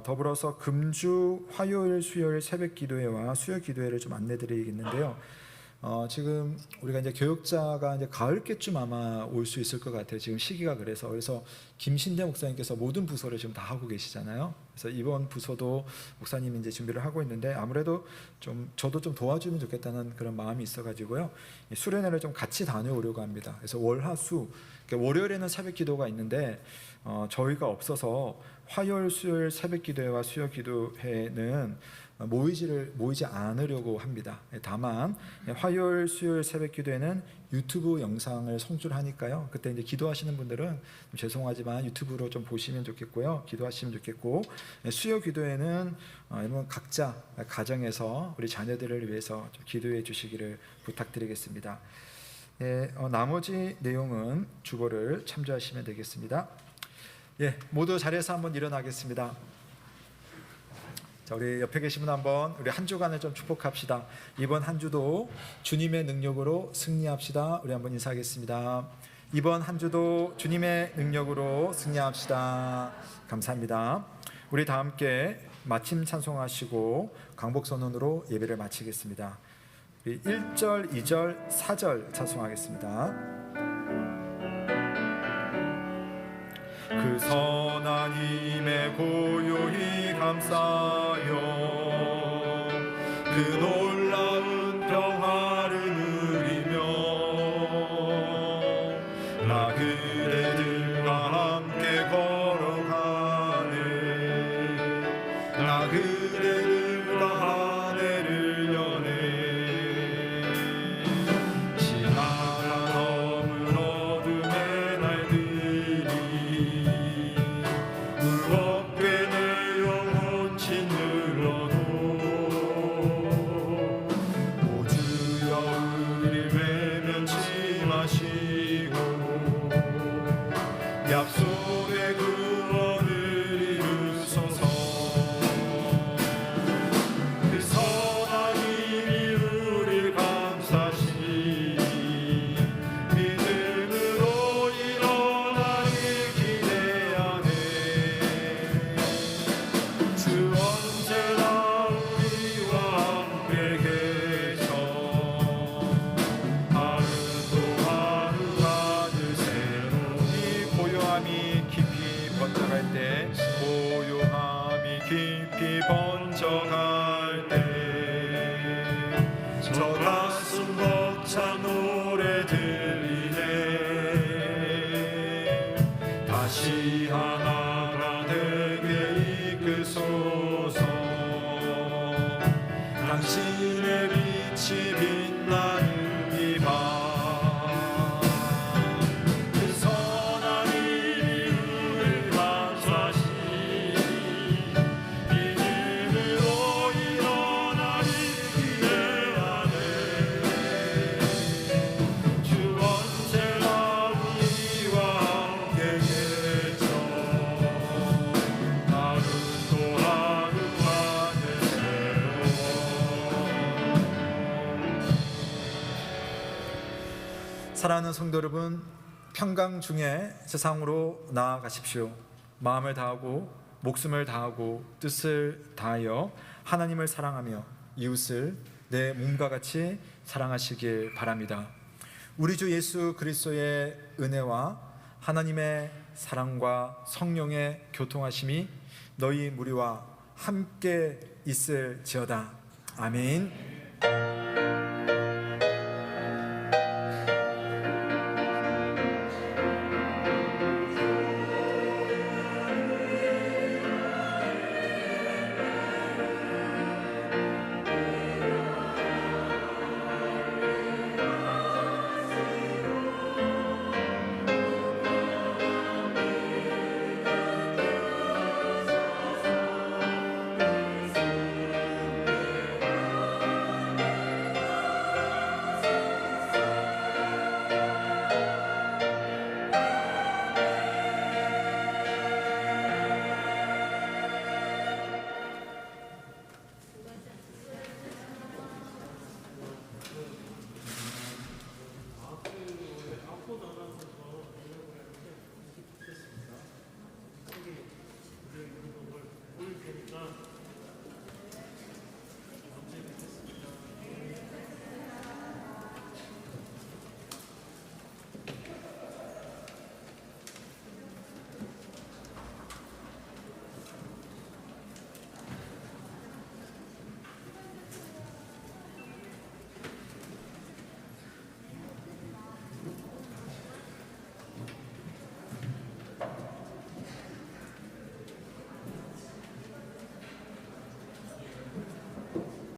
더불어서 금주 화요일 수요일 새벽 기도회와 수요 기도회를 좀 안내드리겠는데요. 지금 우리가 이제 교역자가 이제 가을께쯤 아마 올 수 있을 것 같아요. 지금 시기가 그래서 김신대 목사님께서 모든 부서를 지금 다 하고 계시잖아요. 그래서 이번 부서도 목사님이 이제 준비를 하고 있는데 아무래도 좀 저도 좀 도와주면 좋겠다는 그런 마음이 있어가지고요. 수련회를 좀 같이 다녀오려고 합니다. 그래서 월화수 월요일에는 새벽 기도가 있는데 저희가 없어서 화요일 수요일 새벽 기도회와 수요 기도회는 모이지 않으려고 합니다. 다만 화요일 수요일 새벽 기도회는 유튜브 영상을 송출하니까요. 그때 이제 기도하시는 분들은 죄송하지만 유튜브로 좀 보시면 좋겠고요. 기도하시면 좋겠고 수요 기도회는 여러분 각자 가정에서 우리 자녀들을 위해서 좀 기도해 주시기를 부탁드리겠습니다. 나머지 내용은 주보를 참조하시면 되겠습니다. 모두 자리에서 한번 일어나겠습니다. 자, 우리 옆에 계신 분 한번 우리 한 주간을 좀 축복합시다. 이번 한 주도 주님의 능력으로 승리합시다. 우리 한번 인사하겠습니다. 이번 한 주도 주님의 능력으로 승리합시다. 감사합니다. 우리 다 함께 마침 찬송하시고 강복 선언으로 예배를 마치겠습니다. 우리 1절, 2절, 4절 찬송하겠습니다. 그 선한 힘에 고요히 감싸요 그 놀라운 평화를 누리며 나 그대들과 함께 걸어가네 나 그대들과 한 해를 여네 지나간 어두운 어둠의 날들이 무겁게 내 영혼 짓눌러도 할 때 저 가슴 벅찬 노래 들리네. 다시 하나가 되게 이끄소서. 당신의 빛이 빛나는 이 밤, 그 선한 이름을 감사시 믿음으로 일어나기 기대하네. 주 언제나 우리와 함께 계셔. 하루 또 하루가 되세요. 사랑하는 성도 여러분, 평강 중에 세상으로 나아가십시오. 마음을 다하고 목숨을 다하고 뜻을 다하여 하나님을 사랑하며 이웃을 내 몸과 같이 사랑하시길 바랍니다. 우리 주 예수 그리스도의 은혜와 하나님의 사랑과 성령의 교통하심이 너희 무리와 함께 있을지어다. 아멘.